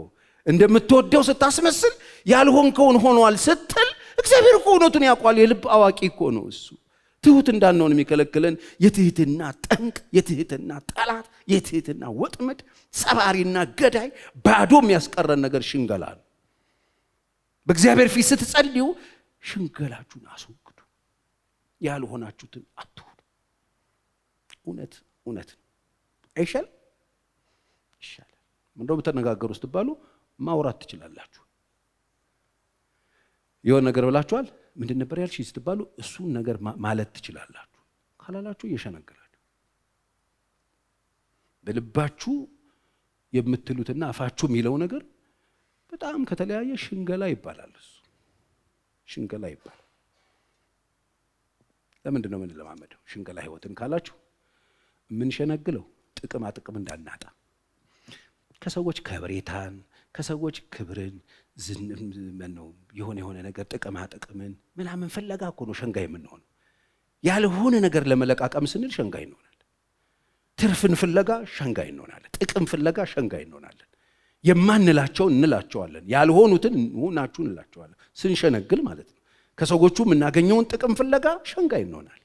እንደምትወደው ስታስመስል ያልሆንከውን ሆኗል ስትል እግዚአብሔር እኮ እውነቱን ያውቃል። የልብ አዋቂ እኮ ነው እሱ። ትሁት እንዳንሆን የሚከለክለን የትህትና ጠንቅ፣ የትህትና ጠላት፣ የትህትና ወጥመድ፣ ሰባሪና ገዳይ ባዶ የሚያስቀረን ነገር ሽንገላ ነው። በእግዚአብሔር ፊት ስትጸልዩ ሽንገላችሁን አስወግዱ። ያልሆናችሁትን አትሁኑ። እውነት እውነት አይሻል ይሻላል። እንደው በተነጋገሩ ስትባሉ ማውራት ትችላላችሁ። የሆነ ነገር ብላችኋል፣ ምንድን ነበር ያልሽ ስትባሉ እሱን ነገር ማለት ትችላላችሁ። ካላላችሁ እየሸነገላችሁ በልባችሁ የምትሉትና አፋችሁ የሚለው ነገር በጣም ከተለያየ ሽንገላ ይባላል። እሱ ሽንገላ ይባላል። ለምንድን ነው የምንለማመደው ሽንገላ ህይወትን ካላችሁ? የምንሸነግለው ጥቅማ ጥቅም እንዳናጣ፣ ከሰዎች ከብሬታን፣ ከሰዎች ክብርን፣ ነው የሆነ ነገር ጥቅማ ጥቅምን ምናምን ፍለጋ እኮ ነው ሸንጋይ የምንሆነው። ያልሆነ ነገር ለመለቃቀም ስንል ሸንጋይ እንሆናለን። ትርፍን ፍለጋ ሸንጋይ እንሆናለን። ጥቅም ፍለጋ ሸንጋይ እንሆናለን። የማንላቸውን እንላቸዋለን፣ ያልሆኑትን ሁናችሁ እንላቸዋለን። ስንሸነግል ማለት ነው። ከሰዎቹ የምናገኘውን ጥቅም ፍለጋ ሸንጋይ እንሆናለን።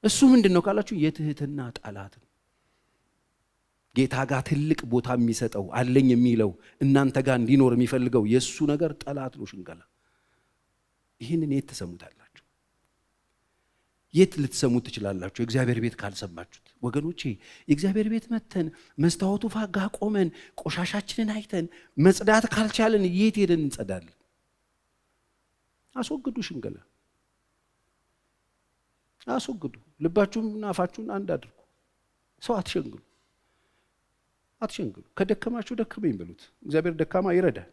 እሱ ምንድነው ካላችሁ የትህትና ጠላት ነው። ጌታ ጋር ትልቅ ቦታ የሚሰጠው አለኝ የሚለው እናንተ ጋር እንዲኖር የሚፈልገው የሱ ነገር ጠላት ነው ሽንገላ። ይህንን የት ተሰሙታላችሁ? የት ልትሰሙት ትችላላችሁ? የእግዚአብሔር ቤት ካልሰማችሁት ወገኖቼ፣ የእግዚአብሔር ቤት መተን መስታወቱ ፋጋ ቆመን ቆሻሻችንን አይተን መጽዳት ካልቻለን የት ሄደን እንጸዳለን? አስወግዱ ሽንገላ፣ አስወግዱ። ልባችሁንና አፋችሁን አንድ አድርጉ። ሰው አትሸንግሉ፣ አትሸንግሉ። ከደከማችሁ ደከመኝ በሉት። እግዚአብሔር ደካማ ይረዳል።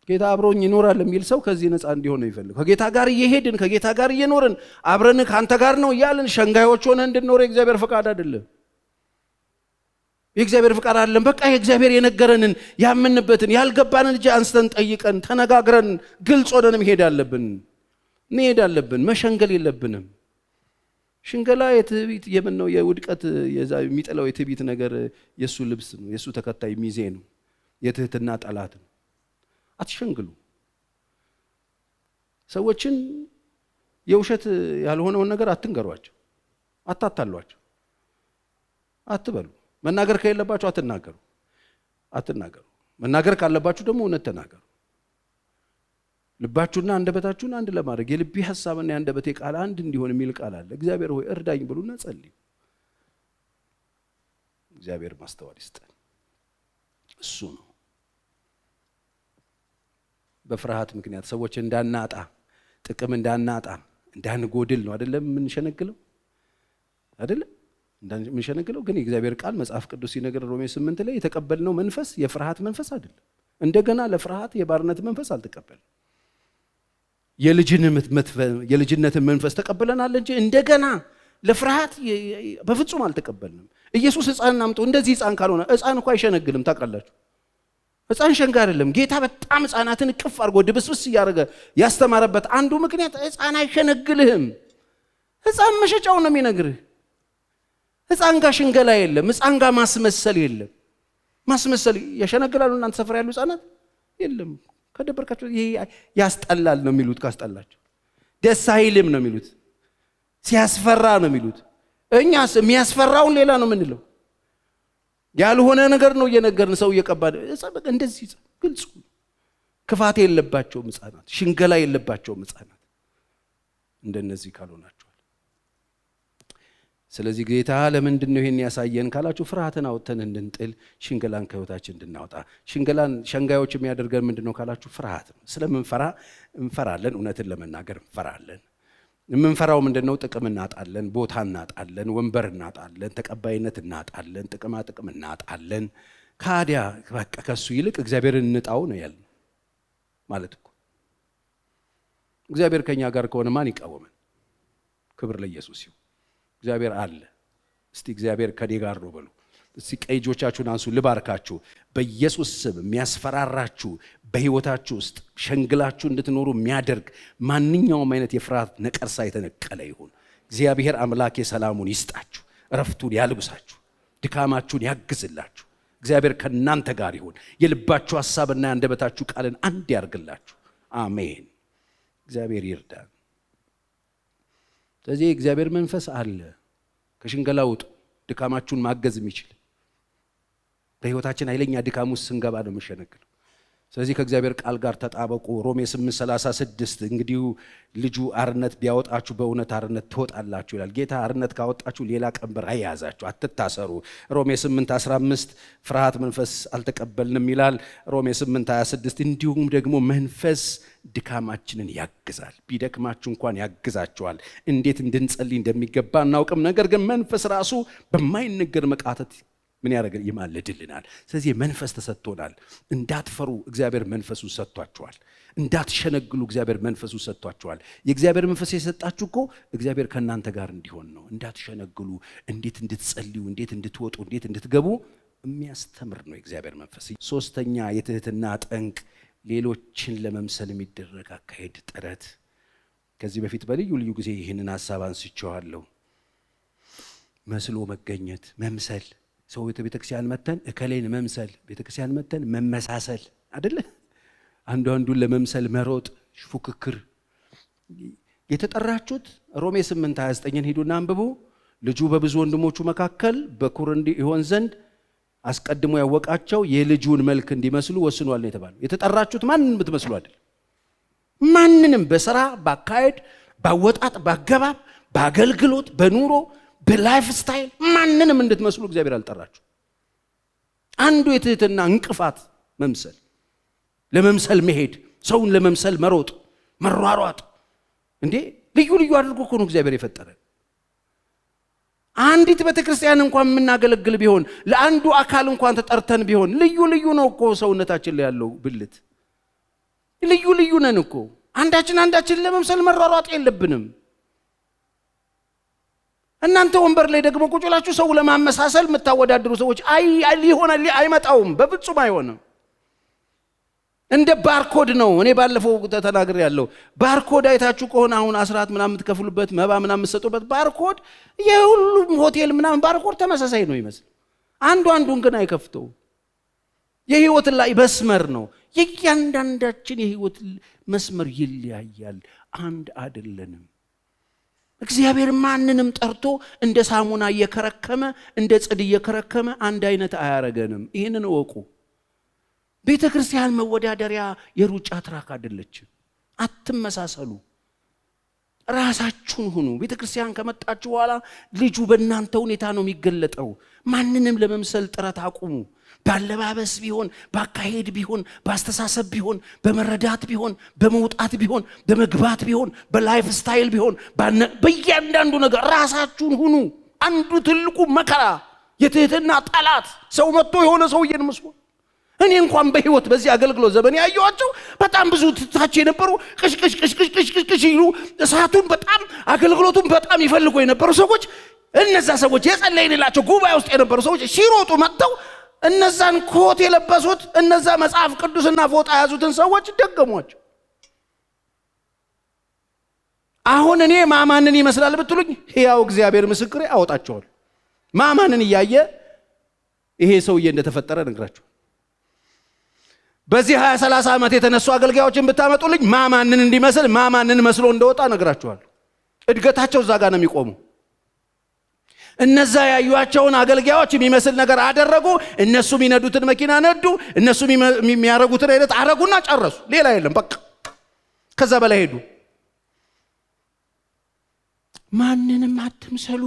ጌታ አብሮኝ ይኖራል የሚል ሰው ከዚህ ነፃ እንዲሆን ነው ይፈልግ። ከጌታ ጋር እየሄድን ከጌታ ጋር እየኖርን አብረን ካንተ ጋር ነው እያልን ሸንጋዮች ሆነ እንድንኖር የእግዚአብሔር ፈቃድ አይደለም። የእግዚአብሔር ፈቃድ አይደለም። በቃ የእግዚአብሔር የነገረንን ያምንበትን ያልገባንን እጅ አንስተን ጠይቀን ተነጋግረን ግልጽ ሆነን መሄድ አለብን። መሸንገል የለብንም። ሽንገላ የትዕቢት የምን ነው? የውድቀት የሚጠላው የትዕቢት ነገር የሱ ልብስ ነው። የሱ ተከታይ ሚዜ ነው። የትህትና ጠላት ነው። አትሸንግሉ። ሰዎችን የውሸት ያልሆነውን ነገር አትንገሯቸው፣ አታታሏቸው፣ አትበሉ። መናገር ከሌለባችሁ አትናገሩ። መናገር ካለባችሁ ደግሞ እውነት ተናገሩ። ልባችሁና አንደበታችሁን አንድ ለማድረግ የልቤ ሐሳብና የአንደበቴ ቃል አንድ እንዲሆን የሚል ቃል አለ። እግዚአብሔር ሆይ እርዳኝ ብሉና ጸልዩ። እግዚአብሔር ማስተዋል ይስጠን። እሱ ነው። በፍርሃት ምክንያት ሰዎች እንዳናጣ፣ ጥቅም እንዳናጣ፣ እንዳንጎድል ነው አይደለም የምንሸነግለው? አይደለም የምንሸነግለው። ግን የእግዚአብሔር ቃል መጽሐፍ ቅዱስ ሲነገር ሮሜ 8 ላይ የተቀበልነው መንፈስ የፍርሃት መንፈስ አይደለም። እንደገና ለፍርሃት የባርነት መንፈስ አልተቀበልንም። የልጅነትን መንፈስ ተቀበለናል እንጂ እንደገና ለፍርሃት በፍጹም አልተቀበልንም። ኢየሱስ ሕፃን አምጦ እንደዚህ ሕፃን ካልሆነ ሕፃን እኮ አይሸነግልም። ታውቃላችሁ፣ ሕፃን ሸንጋ አይደለም። ጌታ በጣም ሕፃናትን ቅፍ አድርጎ ድብስብስ እያደረገ ያስተማረበት አንዱ ምክንያት ሕፃን አይሸነግልህም። ሕፃን መሸጫው ነው የሚነግርህ። ሕፃን ጋር ሽንገላ የለም። ሕፃን ጋር ማስመሰል የለም። ማስመሰል ያሸነግላሉ። እናንተ ሰፈር ያሉ ሕፃናት የለም። ከደበርካቸው ይሄ ያስጠላል ነው የሚሉት። ካስጠላቸው ደስ አይልም ነው የሚሉት። ሲያስፈራ ነው የሚሉት። እኛስ የሚያስፈራውን ሌላ ነው የምንለው። ያልሆነ ነገር ነው እየነገርን ሰው እየቀባን እንደዚህ ግልጽ። ክፋት የለባቸውም ሕፃናት፣ ሽንገላ የለባቸውም ሕፃናት። እንደነዚህ ካልሆናቸዋል። ስለዚህ ጌታ ለምንድን ነው ይሄን ያሳየን ካላችሁ፣ ፍርሃትን አውጥተን እንድንጥል፣ ሽንገላን ከህይወታችን እንድናወጣ። ሸንጋዮች የሚያደርገን ምንድነው ካላችሁ፣ ፍርሃት ነው። ስለምንፈራ እንፈራለን። እውነትን ለመናገር እንፈራለን። የምንፈራው ምንድነው? ጥቅም እናጣለን፣ ቦታ እናጣለን፣ ወንበር እናጣለን፣ ተቀባይነት እናጣለን፣ ጥቅማ ጥቅም እናጣለን። ካዲያ በቃ ከሱ ይልቅ እግዚአብሔርን እንጣው ነው ያልን ማለት እኮ። እግዚአብሔር ከኛ ጋር ከሆነ ማን ይቃወመን? ክብር ለኢየሱስ ይሁን። እግዚአብሔር አለ። እስቲ እግዚአብሔር ከኔ ጋር ነው በሉ። እስቲ ቀኝ እጆቻችሁን አንሱ፣ ልባርካችሁ። በኢየሱስ ስም የሚያስፈራራችሁ በህይወታችሁ ውስጥ ሸንግላችሁ እንድትኖሩ የሚያደርግ ማንኛውም አይነት የፍርሃት ነቀርሳ የተነቀለ ይሁን። እግዚአብሔር አምላክ ሰላሙን ይስጣችሁ፣ እረፍቱን ያልብሳችሁ፣ ድካማችሁን ያግዝላችሁ። እግዚአብሔር ከእናንተ ጋር ይሁን። የልባችሁ ሐሳብና የአንደበታችሁ ቃልን አንድ ያርግላችሁ። አሜን። እግዚአብሔር ይርዳን። ስለዚህ እግዚአብሔር መንፈስ አለ። ከሽንገላ ውጡ። ድካማችሁን ማገዝ የሚችል በህይወታችን ኃይለኛ ድካም ውስጥ ስንገባ ነው የምንሸነግለው። ስለዚህ ከእግዚአብሔር ቃል ጋር ተጣበቁ። ሮሜ 8:36 እንግዲህ ልጁ አርነት ቢያወጣችሁ በእውነት አርነት ትወጣላችሁ ይላል። ጌታ አርነት ካወጣችሁ ሌላ ቀንበር አይያዛችሁ፣ አትታሰሩ። ሮሜ 8:15 ፍርሃት መንፈስ አልተቀበልንም ይላል። ሮሜ 8:26 እንዲሁም ደግሞ መንፈስ ድካማችንን ያግዛል። ቢደክማችሁ እንኳን ያግዛችኋል። እንዴት እንድንጸልይ እንደሚገባ እናውቅም፣ ነገር ግን መንፈስ ራሱ በማይነገር መቃተት ምን ያደርጋል? ይማልድልናል። ስለዚህ መንፈስ ተሰጥቶናል። እንዳትፈሩ እግዚአብሔር መንፈሱን ሰጥቷችኋል። እንዳትሸነግሉ እግዚአብሔር መንፈሱን ሰጥቷችኋል። የእግዚአብሔር መንፈስ የሰጣችሁ እኮ እግዚአብሔር ከእናንተ ጋር እንዲሆን ነው። እንዳትሸነግሉ፣ እንዴት እንድትጸልዩ፣ እንዴት እንድትወጡ፣ እንዴት እንድትገቡ የሚያስተምር ነው የእግዚአብሔር መንፈስ። ሶስተኛ የትህትና ጠንቅ ሌሎችን ለመምሰል የሚደረግ አካሄድ፣ ጥረት። ከዚህ በፊት በልዩ ልዩ ጊዜ ይህንን ሐሳብ አንስቼዋለሁ። መስሎ መገኘት፣ መምሰል። ሰው ቤተክርስቲያን መተን እከሌን መምሰል፣ ቤተክርስቲያን መተን መመሳሰል አይደለ? አንዱ አንዱን ለመምሰል መሮጥ፣ ፉክክር። የተጠራችሁት ሮሜ 8:29 ሂዱና አንብቡ። ልጁ በብዙ ወንድሞቹ መካከል በኩር ይሆን ዘንድ አስቀድሞ ያወቃቸው የልጁን መልክ እንዲመስሉ ወስኗል ነው የተባለው። የተጠራችሁት ማንንም ብትመስሉ አይደል? ማንንም በስራ ባካሄድ፣ ባወጣጥ፣ ባገባብ፣ ባገልግሎት፣ በኑሮ በላይፍ ስታይል ማንንም እንድትመስሉ እግዚአብሔር አልጠራችሁ። አንዱ የትህትና እንቅፋት መምሰል፣ ለመምሰል መሄድ፣ ሰውን ለመምሰል መሮጥ፣ መሯሯጥ። እንዴ ልዩ ልዩ አድርጎ እኮ ነው እግዚአብሔር የፈጠረን። አንዲት ቤተክርስቲያን እንኳን የምናገለግል ቢሆን፣ ለአንዱ አካል እንኳን ተጠርተን ቢሆን ልዩ ልዩ ነው እኮ ሰውነታችን ላይ ያለው ብልት ልዩ ልዩ ነን እኮ። አንዳችን ለመምሰል መሯሯጥ የለብንም። እናንተ ወንበር ላይ ደግሞ ቁጭ ብላችሁ ሰው ለማመሳሰል የምታወዳድሩ ሰዎች ሊሆን አይመጣውም፣ በፍጹም አይሆንም። እንደ ባርኮድ ነው። እኔ ባለፈው ተናግሬ ያለው ባርኮድ አይታችሁ ከሆነ አሁን አስራት ምናምን የምትከፍሉበት መባ ምናምን የምትሰጡበት ባርኮድ የሁሉም ሆቴል ምናምን ባርኮድ ተመሳሳይ ነው ይመስል፣ አንዱን ግን አይከፍተው። የህይወት ላይ መስመር ነው። የእያንዳንዳችን የህይወት መስመር ይለያያል፣ አንድ አይደለንም። እግዚአብሔር ማንንም ጠርቶ እንደ ሳሙና እየከረከመ እንደ ጽድ እየከረከመ አንድ አይነት አያረገንም። ይህንን እወቁ። ቤተ ክርስቲያን መወዳደሪያ የሩጫ ትራክ አይደለችም። አትመሳሰሉ፣ ራሳችሁን ሁኑ። ቤተ ክርስቲያን ከመጣችሁ በኋላ ልጁ በእናንተ ሁኔታ ነው የሚገለጠው። ማንንም ለመምሰል ጥረት አቁሙ። ባለባበስ ቢሆን፣ ባካሄድ ቢሆን፣ ባስተሳሰብ ቢሆን፣ በመረዳት ቢሆን፣ በመውጣት ቢሆን፣ በመግባት ቢሆን፣ በላይፍ ስታይል ቢሆን፣ በእያንዳንዱ ነገር ራሳችሁን ሁኑ። አንዱ ትልቁ መከራ የትህትና ጠላት ሰው መጥቶ የሆነ ሰውዬን መስሎ። እኔ እንኳን በህይወት በዚህ አገልግሎት ዘመን ያየኋቸው በጣም ብዙ ትታቸው የነበሩ ቅሽቅሽ ይሉ እሳቱን በጣም አገልግሎቱን በጣም ይፈልጉ የነበሩ ሰዎች፣ እነዛ ሰዎች የጸለይንላቸው ጉባኤ ውስጥ የነበሩ ሰዎች ሲሮጡ መጥተው እነዛን ኮት የለበሱት እነዛ መጽሐፍ ቅዱስና ፎጣ ያዙትን ሰዎች ደገሟቸው። አሁን እኔ ማማንን ይመስላል ብትሉኝ ሕያው እግዚአብሔር ምስክሬ አወጣቸዋል። ማማንን እያየ ይሄ ሰውዬ እንደተፈጠረ ነግራችሁ በዚህ 20-30 ዓመት የተነሱ አገልጋዮችን ብታመጡልኝ ማማንን እንዲመስል ማማንን መስሎ እንደወጣ ነግራችኋል። እድገታቸው እዛ ጋር ነው የሚቆመው። እነዛ ያዩዋቸውን አገልጋዮች የሚመስል ነገር አደረጉ። እነሱ የሚነዱትን መኪና ነዱ። እነሱ የሚያረጉትን አይነት አረጉና ጨረሱ። ሌላ የለም በቃ። ከዛ በላይ ሄዱ። ማንንም አትምሰሉ።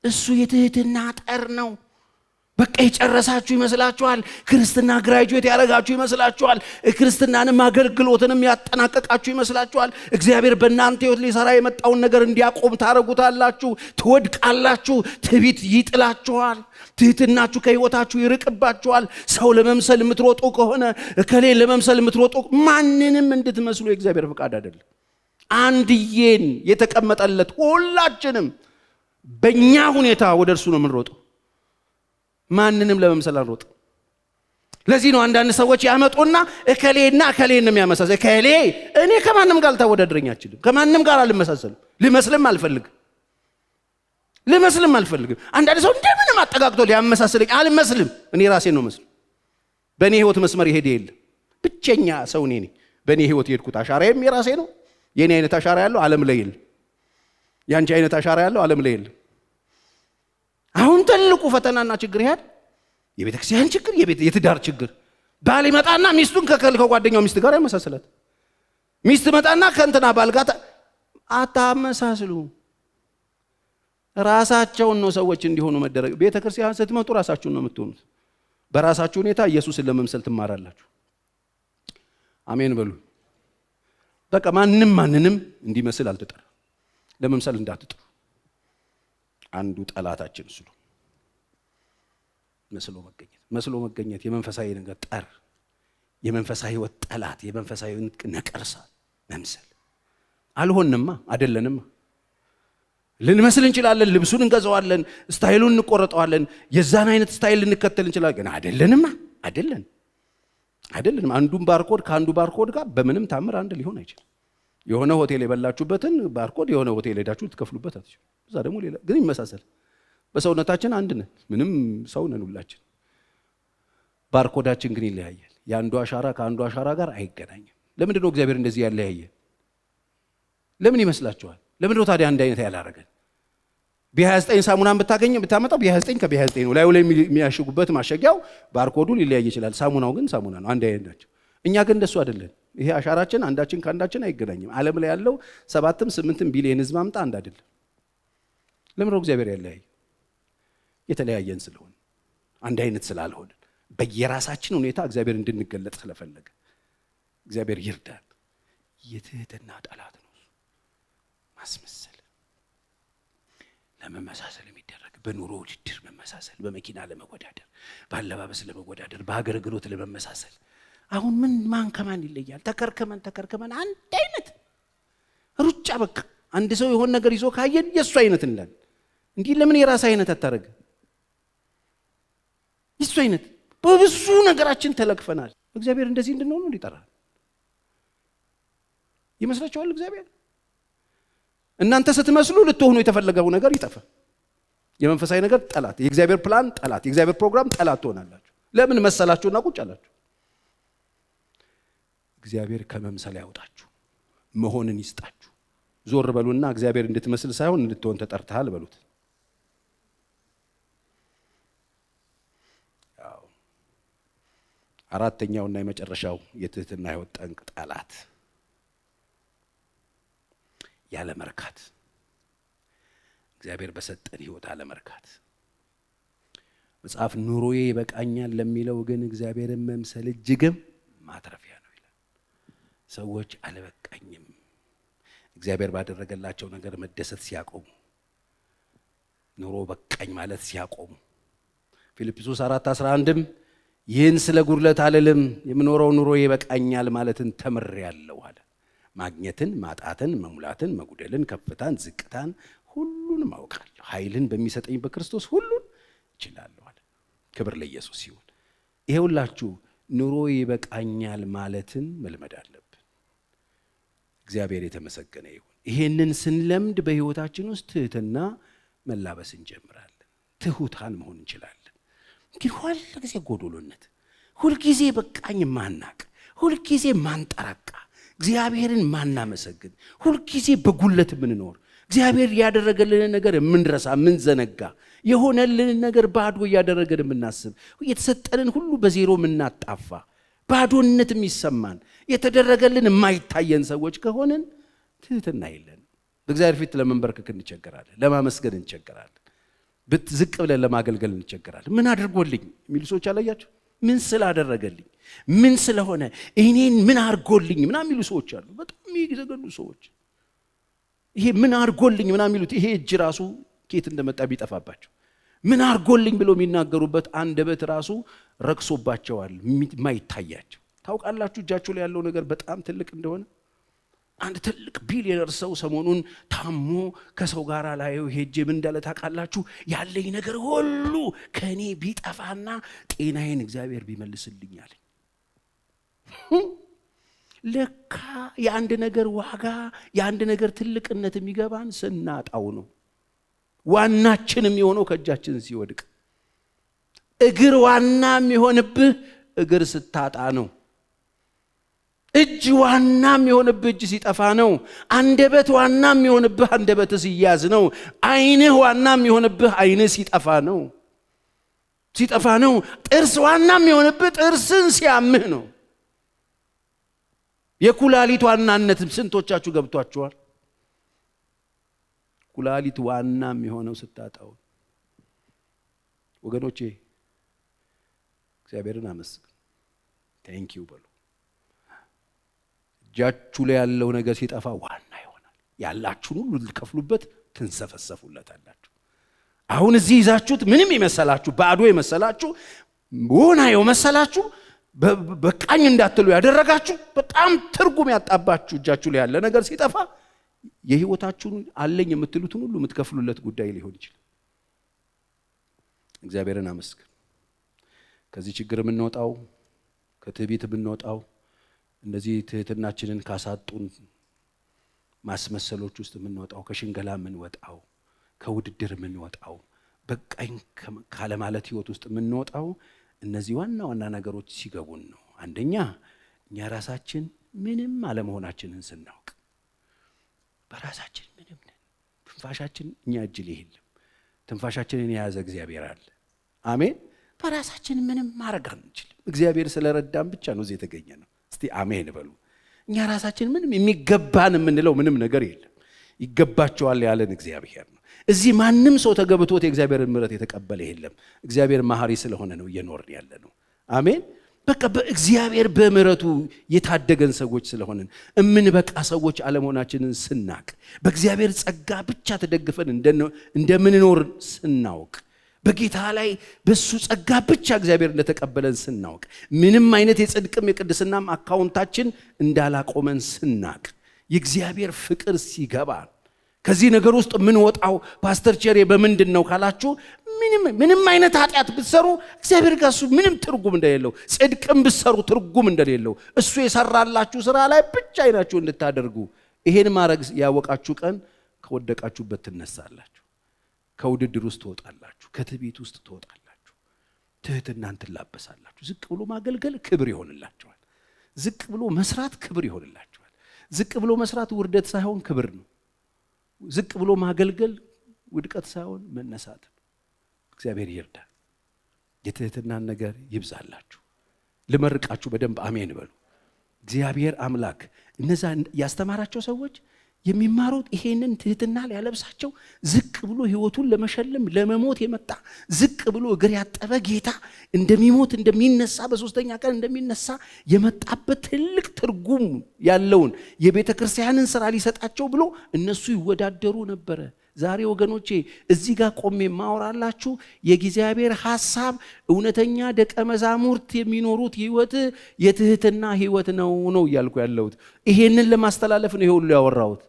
እሱ የትህትና ጠር ነው። በቃ የጨረሳችሁ ይመስላችኋል። ክርስትና ግራጁዌት ያደረጋችሁ ይመስላችኋል። ክርስትናንም አገልግሎትንም ያጠናቀቃችሁ ይመስላችኋል። እግዚአብሔር በእናንተ ሕይወት ሊሰራ የመጣውን ነገር እንዲያቆም ታረጉታላችሁ። ትወድቃላችሁ። ትዕቢት ይጥላችኋል። ትህትናችሁ ከሕይወታችሁ ይርቅባችኋል። ሰው ለመምሰል የምትሮጡ ከሆነ እከሌ ለመምሰል የምትሮጡ ማንንም እንድትመስሉ የእግዚአብሔር ፍቃድ አይደለም። አንድዬን የተቀመጠለት ሁላችንም በእኛ ሁኔታ ወደ እርሱ ነው የምንሮጠው። ማንንም ለመምሰል አንሮጥ። ለዚህ ነው አንዳንድ ሰዎች ያመጡና እከሌና እከሌን ነው የሚያመሳሰል። እከሌ እኔ ከማንም ጋር ልታወዳድረኝ አልችልም። ከማንም ጋር አልመሳሰልም። ልመስልም አልፈልግም። አንዳንድ ሰው እንደምንም አጠጋግቶ ሊያመሳስለኝ አልመስልም። እኔ ራሴን ነው መስል። በእኔ ህይወት መስመር ይሄድ የለ። ብቸኛ ሰው እኔ ነኝ። በእኔ ህይወት የሄድኩት አሻራዬም የራሴ ነው። የኔ አይነት አሻራ ያለው ዓለም ላይ የለም። ያንቺ አይነት አሻራ ያለው ዓለም ላይ የለም። አሁን ትልቁ ፈተናና ችግር ይሄድ የቤተክርስቲያን ችግር፣ የትዳር ችግር። ባል ይመጣና ሚስቱን ከጓደኛው ሚስት ጋር ያመሳስላት። ሚስት መጣና ከእንትና ባል ጋር አታመሳስሉ። ራሳቸውን ነው ሰዎች እንዲሆኑ መደረግ። ቤተክርስቲያን ስትመጡ ራሳችሁን ነው የምትሆኑት። በራሳችሁ ሁኔታ ኢየሱስን ለመምሰል ትማራላችሁ። አሜን በሉ። በቃ ማንንም እንዲመስል አልተጠራ። ለመምሰል እንዳትጥሩ። አንዱ ጠላታችን እሱ ነው። መስሎ መገኘት የመንፈሳዊ ነገር ጠር፣ የመንፈሳዊ ህይወት ጠላት፣ የመንፈሳዊ ነቀርሳ መምሰል። አልሆንንማ፣ አይደለንማ። ልንመስል እንችላለን፣ ልብሱን እንገዛዋለን፣ ስታይሉን እንቆረጠዋለን፣ የዛን አይነት ስታይል ልንከተል እንችላለን። ግን አይደለንም። አንዱን ባርኮድ ከአንዱ ባርኮድ ጋር በምንም ታምር አንድ ሊሆን አይችልም። የሆነ ሆቴል የበላችሁበትን ባርኮድ የሆነ ሆቴል ሄዳችሁ ልትከፍሉበት አትችሉ። እዛ ደግሞ ሌላ ግን ይመሳሰል። በሰውነታችን አንድ ነን፣ ምንም ሰው ነን ሁላችን። ባርኮዳችን ግን ይለያያል። የአንዱ አሻራ ከአንዱ አሻራ ጋር አይገናኝም። ለምንድን ነው እግዚአብሔር እንደዚህ ያለያየ? ለምን ይመስላችኋል? ለምንድን ነው ታዲያ አንድ አይነት ያላረገን? ቢ29 ሳሙናን ብታመጣው ቢ29 ከቢ29 ነው። ላዩ ላይ የሚያሽጉበት ማሸጊያው ባርኮዱ ሊለያይ ይችላል። ሳሙናው ግን ሳሙና ነው፣ አንድ አይነት ናቸው። እኛ ግን እንደሱ አይደለን። ይሄ አሻራችን አንዳችን ከአንዳችን አይገናኝም። ዓለም ላይ ያለው 7-8 ቢሊዮን ህዝብ አምጣ አንድ አይደለም። ለምን ነው እግዚአብሔር ያለያየ? የተለያየን ስለሆነ፣ አንድ አይነት ስላልሆነ፣ በየራሳችን ሁኔታ እግዚአብሔር እንድንገለጥ ስለፈለገ። እግዚአብሔር ይርዳል። የትህትና ጠላት ነው ማስመሰል፣ ለመመሳሰል የሚደረግ በኑሮ ውድድር መመሳሰል፣ በመኪና ለመወዳደር፣ በአለባበስ ለመወዳደር፣ በአገልግሎት ለመመሳሰል። አሁን ማን ከማን ይለያል? ተከርከመን አንድ አይነት ሩጫ። በቃ አንድ ሰው የሆነ ነገር ይዞ ካየን የሱ አይነት እንላለን። እንዲህ ለምን የራስ አይነት አታረግ? የሱ አይነት። በብዙ ነገራችን ተለክፈናል። እግዚአብሔር እንደዚህ እንድንሆን እንዲጠራል ይመስላችኋል? እግዚአብሔር እናንተ ስትመስሉ ልትሆኑ የተፈለገው ነገር ይጠፋ። የመንፈሳዊ ነገር ጠላት፣ የእግዚአብሔር ፕላን ጠላት፣ የእግዚአብሔር ፕሮግራም ጠላት ትሆናላችሁ። ለምን መሰላችሁና ቁጭ አላችሁ? እግዚአብሔር ከመምሰል ያውጣችሁ፣ መሆንን ይስጣችሁ። ዞር በሉና እግዚአብሔር እንድትመስል ሳይሆን እንድትሆን ተጠርተሃል በሉት። አራተኛውና የመጨረሻው የትህትና ህይወት ጠንቅ ጠላት ያለ መርካት። እግዚአብሔር በሰጠን ህይወት አለ መርካት። መጽሐፍ ኑሮዬ ይበቃኛል ለሚለው ግን እግዚአብሔርን መምሰል እጅግም ማትረፊያ ነው ይላል። ሰዎች አልበቃኝም እግዚአብሔር ባደረገላቸው ነገር መደሰት ሲያቆሙ፣ ኑሮ በቃኝ ማለት ሲያቆሙ፣ ፊልጵስዩስ 4:11ም ይህን ስለ ጉድለት አልልም የምኖረው ኑሮዬ ይበቃኛል ማለትን ተምሬያለሁ አለ። ማግኘትን፣ ማጣትን፣ መሙላትን፣ መጉደልን፣ ከፍታን፣ ዝቅታን ሁሉንም አውቃለሁ። ኃይልን በሚሰጠኝ በክርስቶስ ሁሉን እችላለሁ አለ። ክብር ለኢየሱስ ይሁን። ይሄውላችሁ ኑሮ ይበቃኛል ማለትን መልመድ አለብን። እግዚአብሔር የተመሰገነ ይሁን። ይሄንን ስንለምድ በህይወታችን ውስጥ ትህትና መላበስ እንጀምራለን። ትሁታን መሆን እንችላለን። ግን ሁልጊዜ ጎዶሎነት፣ ሁልጊዜ በቃኝ ማናቅ፣ ሁልጊዜ ማንጠራቃ፣ እግዚአብሔርን ማናመሰግን፣ ሁልጊዜ በጉለት የምንኖር፣ እግዚአብሔር ያደረገልን ነገር የምንረሳ፣ የምንዘነጋ፣ የሆነልን ነገር ባዶ እያደረገን የምናስብ፣ የተሰጠንን ሁሉ በዜሮ የምናጣፋ፣ ባዶነት የሚሰማን፣ የተደረገልን የማይታየን ሰዎች ከሆንን ትህትና የለን። በእግዚአብሔር ፊት ለመንበርከክ እንቸገራለን፣ ለማመስገን እንቸገራለን፣ ዝቅ ብለን ለማገልገል እንቸገራለን። ምን አድርጎልኝ የሚሉ ሰዎች አላያቸው? ምን ስላደረገልኝ፣ ምን ስለሆነ፣ እኔን ምን አድርጎልኝ ምናምን የሚሉ ሰዎች አሉ። በጣም የሚዘገኑ ሰዎች። ይሄ ምን አድርጎልኝ ምናምን የሚሉት ይሄ እጅ ራሱ ኬት እንደመጣ ቢጠፋባቸው፣ ምን አድርጎልኝ ብሎ የሚናገሩበት አንደበት ራሱ ረክሶባቸዋል፣ ማይታያቸው። ታውቃላችሁ እጃቸው ላይ ያለው ነገር በጣም ትልቅ እንደሆነ። አንድ ትልቅ ቢሊየነር ሰው ሰሞኑን ታሞ ከሰው ጋር ላየው ሄጄ ምን እንዳለ ታውቃላችሁ? ያለኝ ነገር ሁሉ ከኔ ቢጠፋና ጤናዬን እግዚአብሔር ቢመልስልኝ አለኝ። ለካ የአንድ ነገር ዋጋ የአንድ ነገር ትልቅነት የሚገባን ስናጣው ነው። ዋናችንም የሆነው ከእጃችን ሲወድቅ። እግር ዋና የሚሆንብህ እግር ስታጣ ነው። እጅ ዋና የሚሆንብህ እጅ ሲጠፋ ነው። አንደበት ዋና የሚሆንብህ አንደበት ሲያዝ ነው። ዓይንህ ዋና የሚሆንብህ ዓይንህ ሲጠፋ ነው። ጥርስ ዋና የሚሆንብህ ጥርስን ሲያምህ ነው። የኩላሊት ዋናነትም ስንቶቻችሁ ገብቷችኋል? ኩላሊት ዋና የሚሆነው ስታጣው። ወገኖቼ እግዚአብሔርን አመስግኑ፣ ቴንኪው በሉ። እጃችሁ ላይ ያለው ነገር ሲጠፋ ዋና ይሆናል። ያላችሁን ሁሉ ልትከፍሉበት ትንሰፈሰፉለታላችሁ። አሁን እዚህ ይዛችሁት ምንም ይመሰላችሁ፣ ባዶ ይመሰላችሁ፣ ወና ይመሰላችሁ፣ በቃኝ እንዳትሉ ያደረጋችሁ በጣም ትርጉም ያጣባችሁ እጃችሁ ላይ ያለ ነገር ሲጠፋ የህይወታችሁን አለኝ የምትሉትን ሁሉ የምትከፍሉለት ጉዳይ ሊሆን ይችላል። እግዚአብሔርን አመስግኑ። ከዚህ ችግር የምንወጣው ከትዕቢት የምንወጣው እንደዚህ ትህትናችንን ካሳጡን ማስመሰሎች ውስጥ የምንወጣው ከሽንገላ የምንወጣው ከውድድር የምንወጣው በቃኝ ካለ ማለት ህይወት ውስጥ የምንወጣው እነዚህ ዋና ዋና ነገሮች ሲገቡን ነው። አንደኛ እኛ ራሳችን ምንም አለመሆናችንን ስናውቅ፣ በራሳችን ምንም ነን። ትንፋሻችን እኛ እጅ ላይ የለም። ትንፋሻችንን የያዘ እግዚአብሔር አለ። አሜን። በራሳችን ምንም ማድረግ አንችልም። እግዚአብሔር ስለረዳን ብቻ ነው እዚህ የተገኘ ነው። እስቲ አሜን በሉ። እኛ ራሳችን ምንም የሚገባን የምንለው ምንም ነገር የለም። ይገባቸዋል ያለን እግዚአብሔር ነው። እዚህ ማንም ሰው ተገብቶት የእግዚአብሔርን ምሕረት የተቀበለ የለም። እግዚአብሔር መሐሪ ስለሆነ ነው እየኖርን ያለ ነው። አሜን። በቃ በእግዚአብሔር በምሕረቱ የታደገን ሰዎች ስለሆነን እምንበቃ ሰዎች አለመሆናችንን ስናቅ፣ በእግዚአብሔር ጸጋ ብቻ ተደግፈን እንደምንኖር ስናውቅ፣ በጌታ ላይ በሱ ጸጋ ብቻ እግዚአብሔር እንደተቀበለን ስናውቅ፣ ምንም አይነት የጽድቅም የቅድስናም አካውንታችን እንዳላቆመን ስናቅ፣ የእግዚአብሔር ፍቅር ሲገባን ከዚህ ነገር ውስጥ ምን ወጣው ፓስተር ቸሬ በምንድን ነው ካላችሁ፣ ምንም አይነት ኃጢአት ብትሰሩ እግዚአብሔር ጋር እሱ ምንም ትርጉም እንደሌለው፣ ጽድቅም ብትሰሩ ትርጉም እንደሌለው፣ እሱ የሰራላችሁ ስራ ላይ ብቻ አይናችሁ እንድታደርጉ፣ ይሄን ማድረግ ያወቃችሁ ቀን ከወደቃችሁበት ትነሳላችሁ። ከውድድር ውስጥ ትወጣላችሁ። ከትዕቢት ውስጥ ትወጣላችሁ። ትህትናን ትላበሳላችሁ። ዝቅ ብሎ ማገልገል ክብር ይሆንላችኋል። ዝቅ ብሎ መስራት ክብር ይሆንላችኋል። ዝቅ ብሎ መስራት ውርደት ሳይሆን ክብር ነው። ዝቅ ብሎ ማገልገል ውድቀት ሳይሆን መነሳት ነው። እግዚአብሔር ይርዳል። የትህትናን ነገር ይብዛላችሁ። ልመርቃችሁ በደንብ አሜን በሉ። እግዚአብሔር አምላክ እነዛ ያስተማራቸው ሰዎች የሚማሩት ይሄንን ትህትና ሊያለብሳቸው፣ ዝቅ ብሎ ህይወቱን ለመሸለም ለመሞት የመጣ ዝቅ ብሎ እግር ያጠበ ጌታ እንደሚሞት እንደሚነሳ በሶስተኛ ቀን እንደሚነሳ የመጣበት ትልቅ ትርጉም ያለውን የቤተ ክርስቲያንን ስራ ሊሰጣቸው ብሎ እነሱ ይወዳደሩ ነበረ። ዛሬ ወገኖቼ እዚህ ጋር ቆሜ ማወራላችሁ የእግዚአብሔር ሐሳብ እውነተኛ ደቀ መዛሙርት የሚኖሩት ህይወት የትህትና ህይወት ነው እያልኩ ያለሁት። ይሄንን ለማስተላለፍ ነው ይሁሉ ያወራሁት።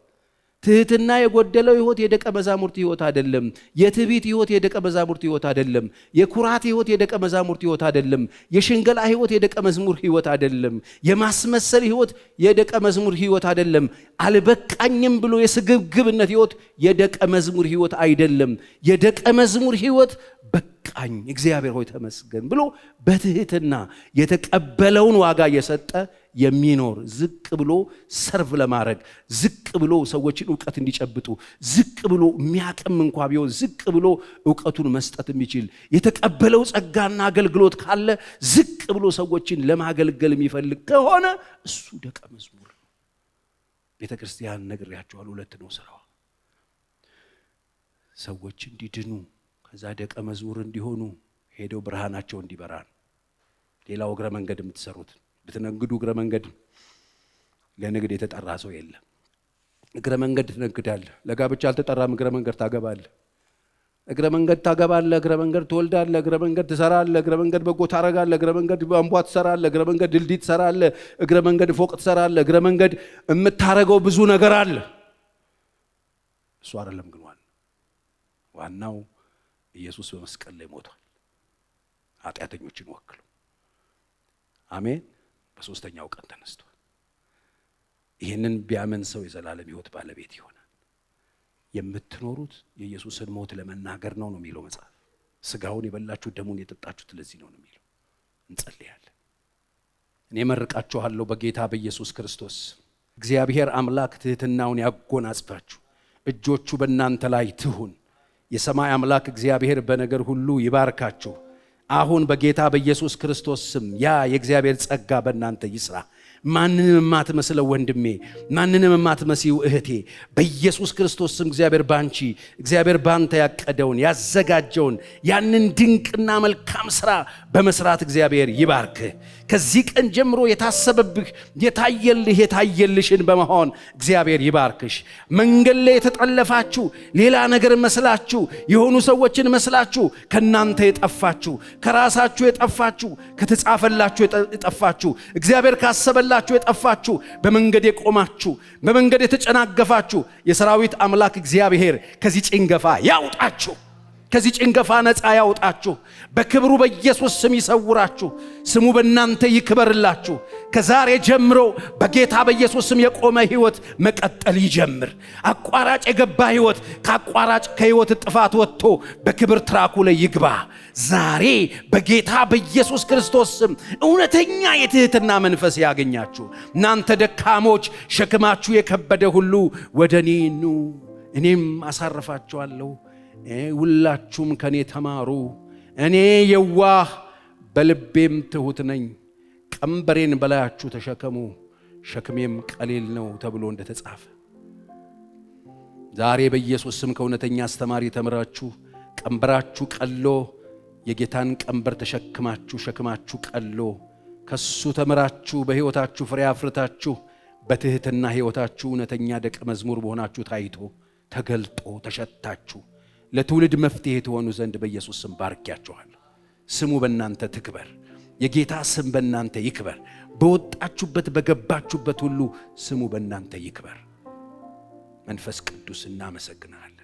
ትህትና የጎደለው ህይወት የደቀ መዛሙርት ህይወት አይደለም። የትዕቢት ህይወት የደቀ መዛሙርት ህይወት አይደለም። የኩራት ህይወት የደቀ መዛሙርት ህይወት አይደለም። የሽንገላ ህይወት የደቀ መዝሙር ህይወት አይደለም። የማስመሰል ህይወት የደቀ መዝሙር ህይወት አይደለም። አልበቃኝም ብሎ የስግብግብነት ህይወት የደቀ መዝሙር ህይወት አይደለም። የደቀ መዝሙር ህይወት በቃኝ እግዚአብሔር ሆይ ተመስገን ብሎ በትህትና የተቀበለውን ዋጋ እየሰጠ የሚኖር፣ ዝቅ ብሎ ሰርቭ ለማድረግ፣ ዝቅ ብሎ ሰዎችን ዕውቀት እንዲጨብጡ፣ ዝቅ ብሎ የሚያቅም እንኳ ቢሆን ዝቅ ብሎ ዕውቀቱን መስጠት የሚችል የተቀበለው ጸጋና አገልግሎት ካለ ዝቅ ብሎ ሰዎችን ለማገልገል የሚፈልግ ከሆነ እሱ ደቀ መዝሙር ነው። ቤተ ክርስቲያን ነግሬያቸዋለሁ፣ ሁለት ነው ስራዋ። ሰዎች እንዲድኑ ከዛ ደቀ መዝሙር እንዲሆኑ ሄደው ብርሃናቸው እንዲበራ ነው። ሌላው እግረ መንገድ የምትሰሩት ብትነግዱ እግረ መንገድ ለንግድ የተጠራ ሰው የለም። እግረ መንገድ ትነግዳለህ። ለጋብቻ አልተጠራም፣ እግረ መንገድ ታገባለህ። እግረ መንገድ ታገባለህ፣ እግረ መንገድ ትወልዳለህ፣ እግረ መንገድ ትሰራለህ፣ እግረ መንገድ በጎ ታረጋለህ፣ እግረ መንገድ ቧንቧ ትሰራለህ፣ እግረ መንገድ ድልድይ ትሰራለህ፣ እግረ መንገድ ፎቅ ትሰራለህ፣ እግረ መንገድ የምታረገው ብዙ ነገር አለ። እሱ አይደለም ግን ዋናው ኢየሱስ በመስቀል ላይ ሞቷል፣ ኃጢአተኞችን ወክሎ። አሜን። በሶስተኛው ቀን ተነስቷል። ይህንን ቢያመን ሰው የዘላለም ሕይወት ባለቤት ይሆናል። የምትኖሩት የኢየሱስን ሞት ለመናገር ነው የሚለው መጽሐፍ። ስጋውን የበላችሁ ደሙን የጠጣችሁት ለዚህ ነው የሚለው። እንጸልያለን። እኔ መርቃችኋለሁ በጌታ በኢየሱስ ክርስቶስ። እግዚአብሔር አምላክ ትህትናውን ያጎናጽፋችሁ፣ እጆቹ በእናንተ ላይ ትሁን። የሰማይ አምላክ እግዚአብሔር በነገር ሁሉ ይባርካችሁ። አሁን በጌታ በኢየሱስ ክርስቶስ ስም ያ የእግዚአብሔር ጸጋ በእናንተ ይስራ። ማንንም የማትመስለው ወንድሜ፣ ማንንም የማትመስዩ እህቴ፣ በኢየሱስ ክርስቶስ ስም እግዚአብሔር ባንተ ያቀደውን ያዘጋጀውን ያንን ድንቅና መልካም ሥራ በመስራት እግዚአብሔር ይባርክህ። ከዚህ ቀን ጀምሮ የታሰበብህ የታየልሽን በመሆን እግዚአብሔር ይባርክሽ። መንገድ ላይ የተጠለፋችሁ ሌላ ነገር መስላችሁ የሆኑ ሰዎችን መስላችሁ ከናንተ የጠፋችሁ ከራሳችሁ የጠፋችሁ ከተጻፈላችሁ የጠፋችሁ እግዚአብሔር ካሰበላችሁ የጠፋችሁ በመንገድ የቆማችሁ በመንገድ የተጨናገፋችሁ የሰራዊት አምላክ እግዚአብሔር ከዚህ ጭንገፋ ያውጣችሁ። ከዚህ ጭንገፋ ነፃ ያውጣችሁ። በክብሩ በኢየሱስ ስም ይሰውራችሁ። ስሙ በእናንተ ይክበርላችሁ። ከዛሬ ጀምሮ በጌታ በኢየሱስ ስም የቆመ ሕይወት መቀጠል ይጀምር። አቋራጭ የገባ ሕይወት ከሕይወት ጥፋት ወጥቶ በክብር ትራኩ ላይ ይግባ። ዛሬ በጌታ በኢየሱስ ክርስቶስ ስም እውነተኛ የትህትና መንፈስ ያገኛችሁ። እናንተ ደካሞች ሸክማችሁ የከበደ ሁሉ ወደ እኔ ኑ፣ እኔም አሳርፋችኋለሁ። ሁላችሁም ከኔ ተማሩ፣ እኔ የዋህ በልቤም ትሁት ነኝ። ቀንበሬን በላያችሁ ተሸከሙ፣ ሸክሜም ቀሊል ነው ተብሎ እንደተጻፈ ዛሬ በኢየሱስ ስም ከእውነተኛ አስተማሪ ተምራችሁ ቀንበራችሁ ቀሎ የጌታን ቀንበር ተሸክማችሁ ሸክማችሁ ቀሎ ከሱ ተምራችሁ በሕይወታችሁ ፍሬ አፍርታችሁ በትህትና ሕይወታችሁ እውነተኛ ደቀ መዝሙር በሆናችሁ ታይቶ ተገልጦ ተሸታችሁ ለትውልድ መፍትሄ ትሆኑ ዘንድ በኢየሱስ ስም ባርኪያችኋለሁ። ስሙ በእናንተ ትክበር። የጌታ ስም በእናንተ ይክበር። በወጣችሁበት በገባችሁበት ሁሉ ስሙ በእናንተ ይክበር። መንፈስ ቅዱስ እናመሰግናለን።